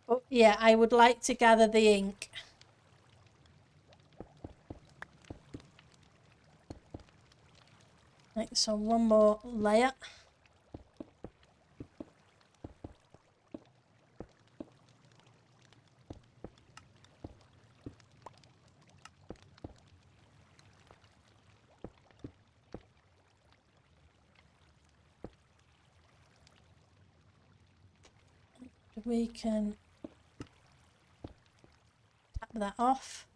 A: But yeah, I would like to gather the ink. Right, so one more layer. We can tap that off.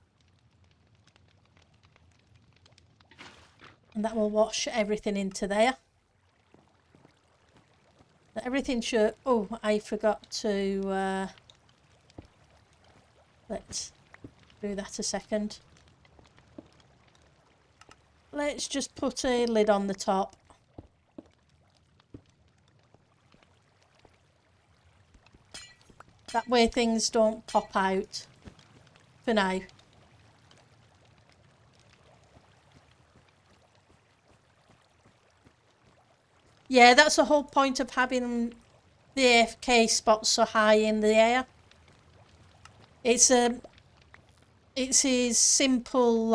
A: And that will wash everything into there. Everything should... Oh, I forgot to... Let's do that a second. Let's just put a lid on the top. That way things don't pop out for now. Yeah, that's the whole point of having the AFK spots so high in the air. It's his simple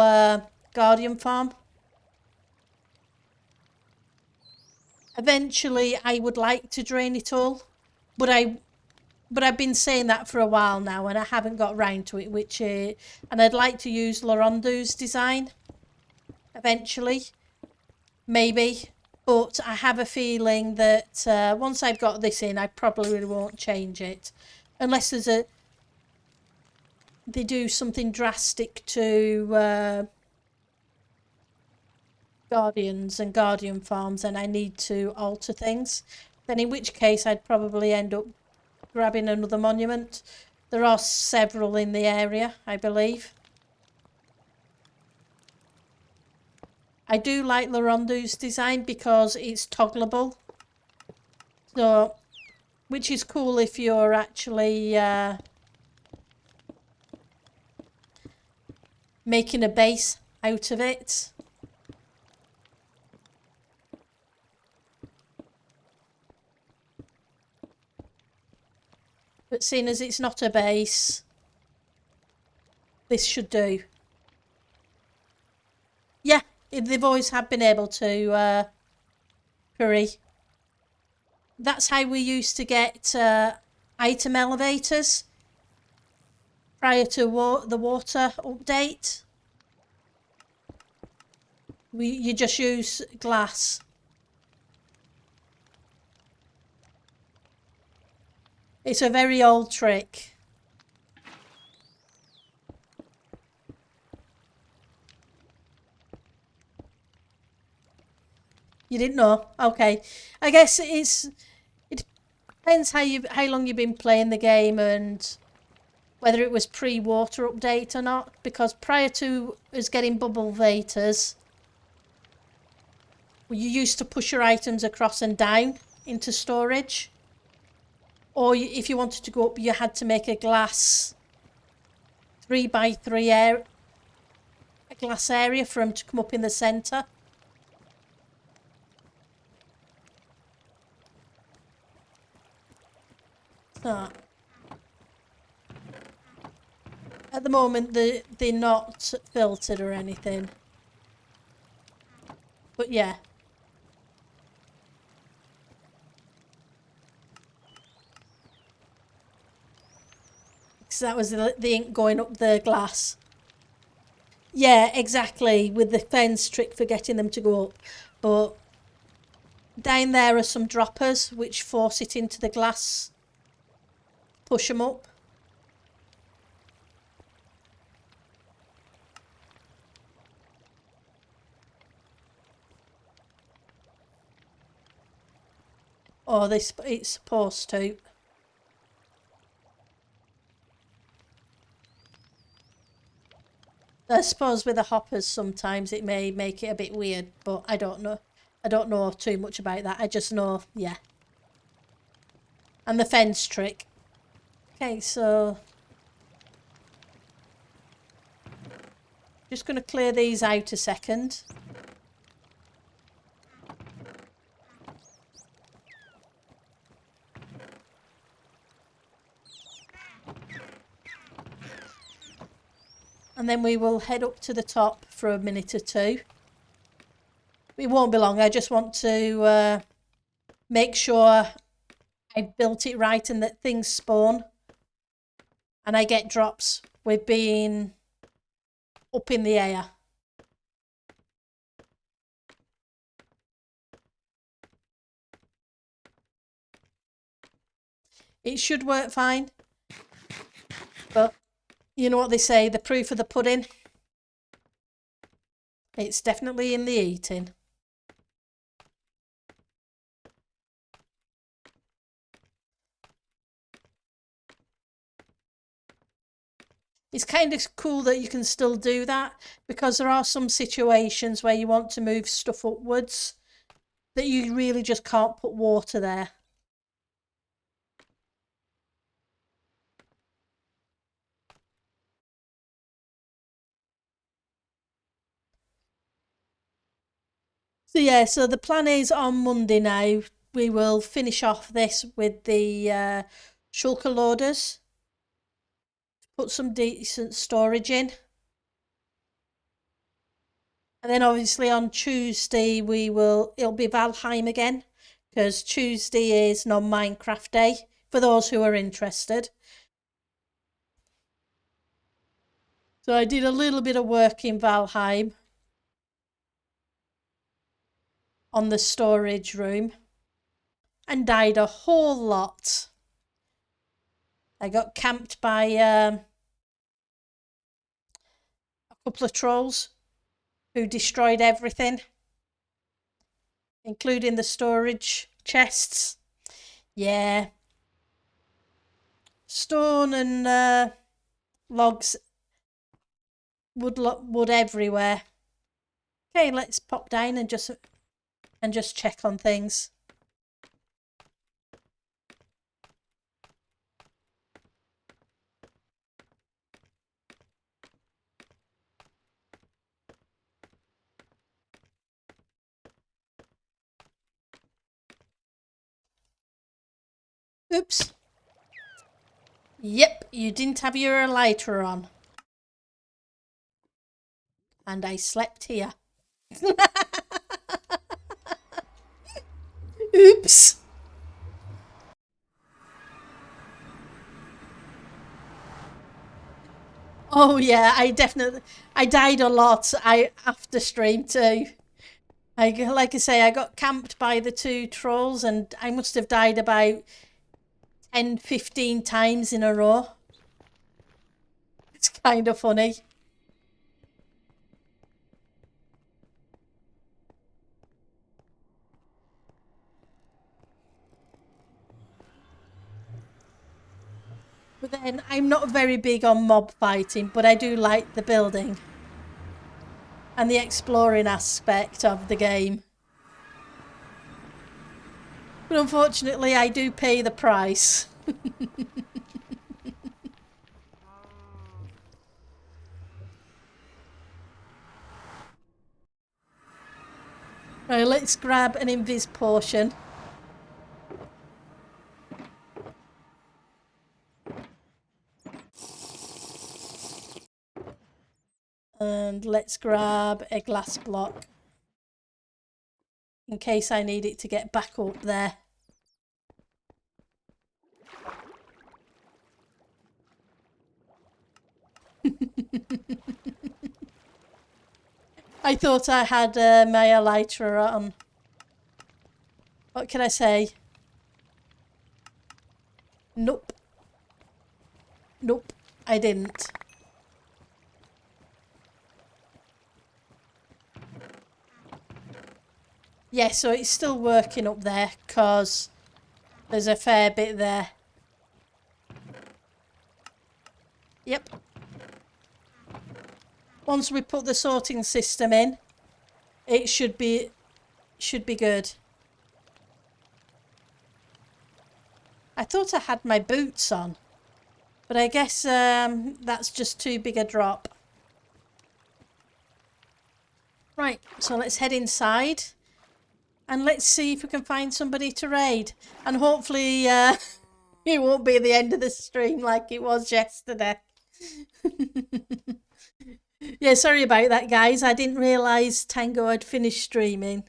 A: guardian farm. Eventually, I would like to drain it all, but I've been saying that for a while now, and I haven't got round to it. And I'd like to use Larondu's design eventually, maybe. But I have a feeling that once I've got this in, I probably won't change it, unless they do something drastic to Guardians and Guardian farms, and I need to alter things. Then, in which case, I'd probably end up grabbing another monument. There are several in the area, I believe. I do like Larondu's design because it's toggleable. So, which is cool if you're actually making a base out of it. But seeing as it's not a base, this should do. Yeah, they've always have been able to curry. That's how we used to get item elevators prior to the water update. You just use glass. It's a very old trick. You didn't know? Okay. I guess it depends how long you've been playing the game and whether it was pre-water update or not. Because prior to us getting bubble vators, you used to push your items across and down into storage. Or if you wanted to go up, you had to make a glass 3x3 a glass area for them to come up in the centre. So, at the moment, they're not filtered or anything. But yeah. Because that was the ink going up the glass. Yeah, exactly, with the fence trick for getting them to go up. But down there are some droppers which force it into the glass. Push them up. Or it's supposed to. I suppose with the hoppers sometimes it may make it a bit weird, but I don't know. I don't know too much about that. I just know, yeah. And the fence trick. Okay, so just going to clear these out a second. And then we will head up to the top for a minute or two. It won't be long. I just want to make sure I built it right and that things spawn. And I get drops with being up in the air. It should work fine. But you know what they say, the proof of the pudding? It's definitely in the eating. It's kind of cool that you can still do that, because there are some situations where you want to move stuff upwards that you really just can't put water there. So yeah, so the plan is on Monday now, we will finish off this with the shulker loaders. Put some decent storage in. And then obviously on Tuesday it'll be Valheim again. because Tuesday is non-Minecraft day for those who are interested. So I did a little bit of work in Valheim on the storage room and died a whole lot. I got camped by a couple of trolls who destroyed everything, including the storage chests. Yeah. Stone and logs, wood everywhere. Okay, let's pop down and just check on things. Oops. Yep, you didn't have your lighter on. And I slept here. Oops. Oh yeah, I died a lot. After stream too. Like I say, I got camped by the two trolls and I must have died about 10, 15 times in a row. It's kind of funny. But then I'm not very big on mob fighting, but I do like the building and the exploring aspect of the game. But unfortunately, I do pay the price. Right, let's grab an invis potion. And let's grab a glass block in case I need it to get back up there. I thought I had my elytra on. What can I say? Nope. Nope, I didn't. Yeah, so it's still working up there because there's a fair bit there. Yep. Once we put the sorting system in, it should be good. I thought I had my boots on, but I guess that's just too big a drop. Right, so let's head inside and let's see if we can find somebody to raid. And hopefully it won't be the end of the stream like it was yesterday. Yeah, sorry about that, guys. I didn't realise Tango had finished streaming.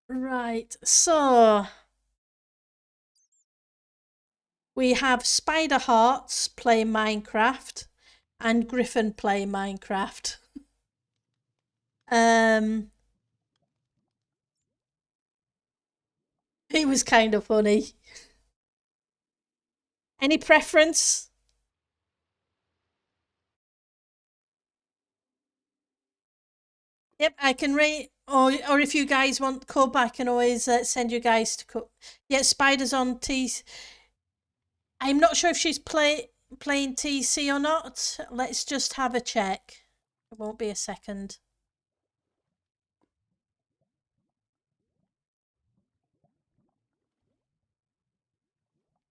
A: Right, so we have Spider Hearts playing Minecraft and Griffin playing Minecraft. It was kind of funny. Any preference? Yep, I can rate, or if you guys want Cub, I can always send you guys to Cub. Yeah, Spider's on T. I'm not sure if she's playing TC or not. Let's just have a check. It won't be a second.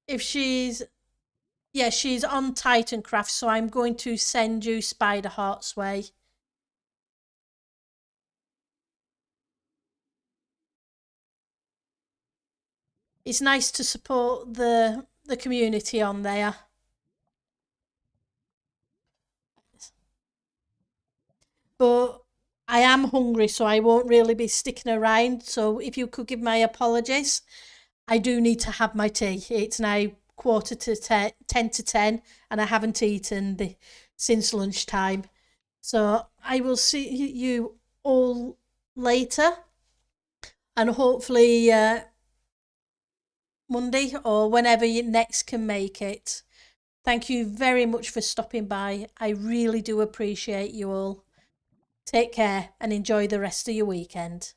A: If she's, yeah, she's on Titancraft, so I'm going to send you Spider Heart's way. It's nice to support the community on there. But I am hungry, so I won't really be sticking around. So if you could give my apologies, I do need to have my tea. It's now quarter to 10 to 10, and I haven't eaten since lunchtime. So I will see you all later, and hopefully Monday or whenever you next can make it. Thank you very much for stopping by. I really do appreciate you all. Take care and enjoy the rest of your weekend.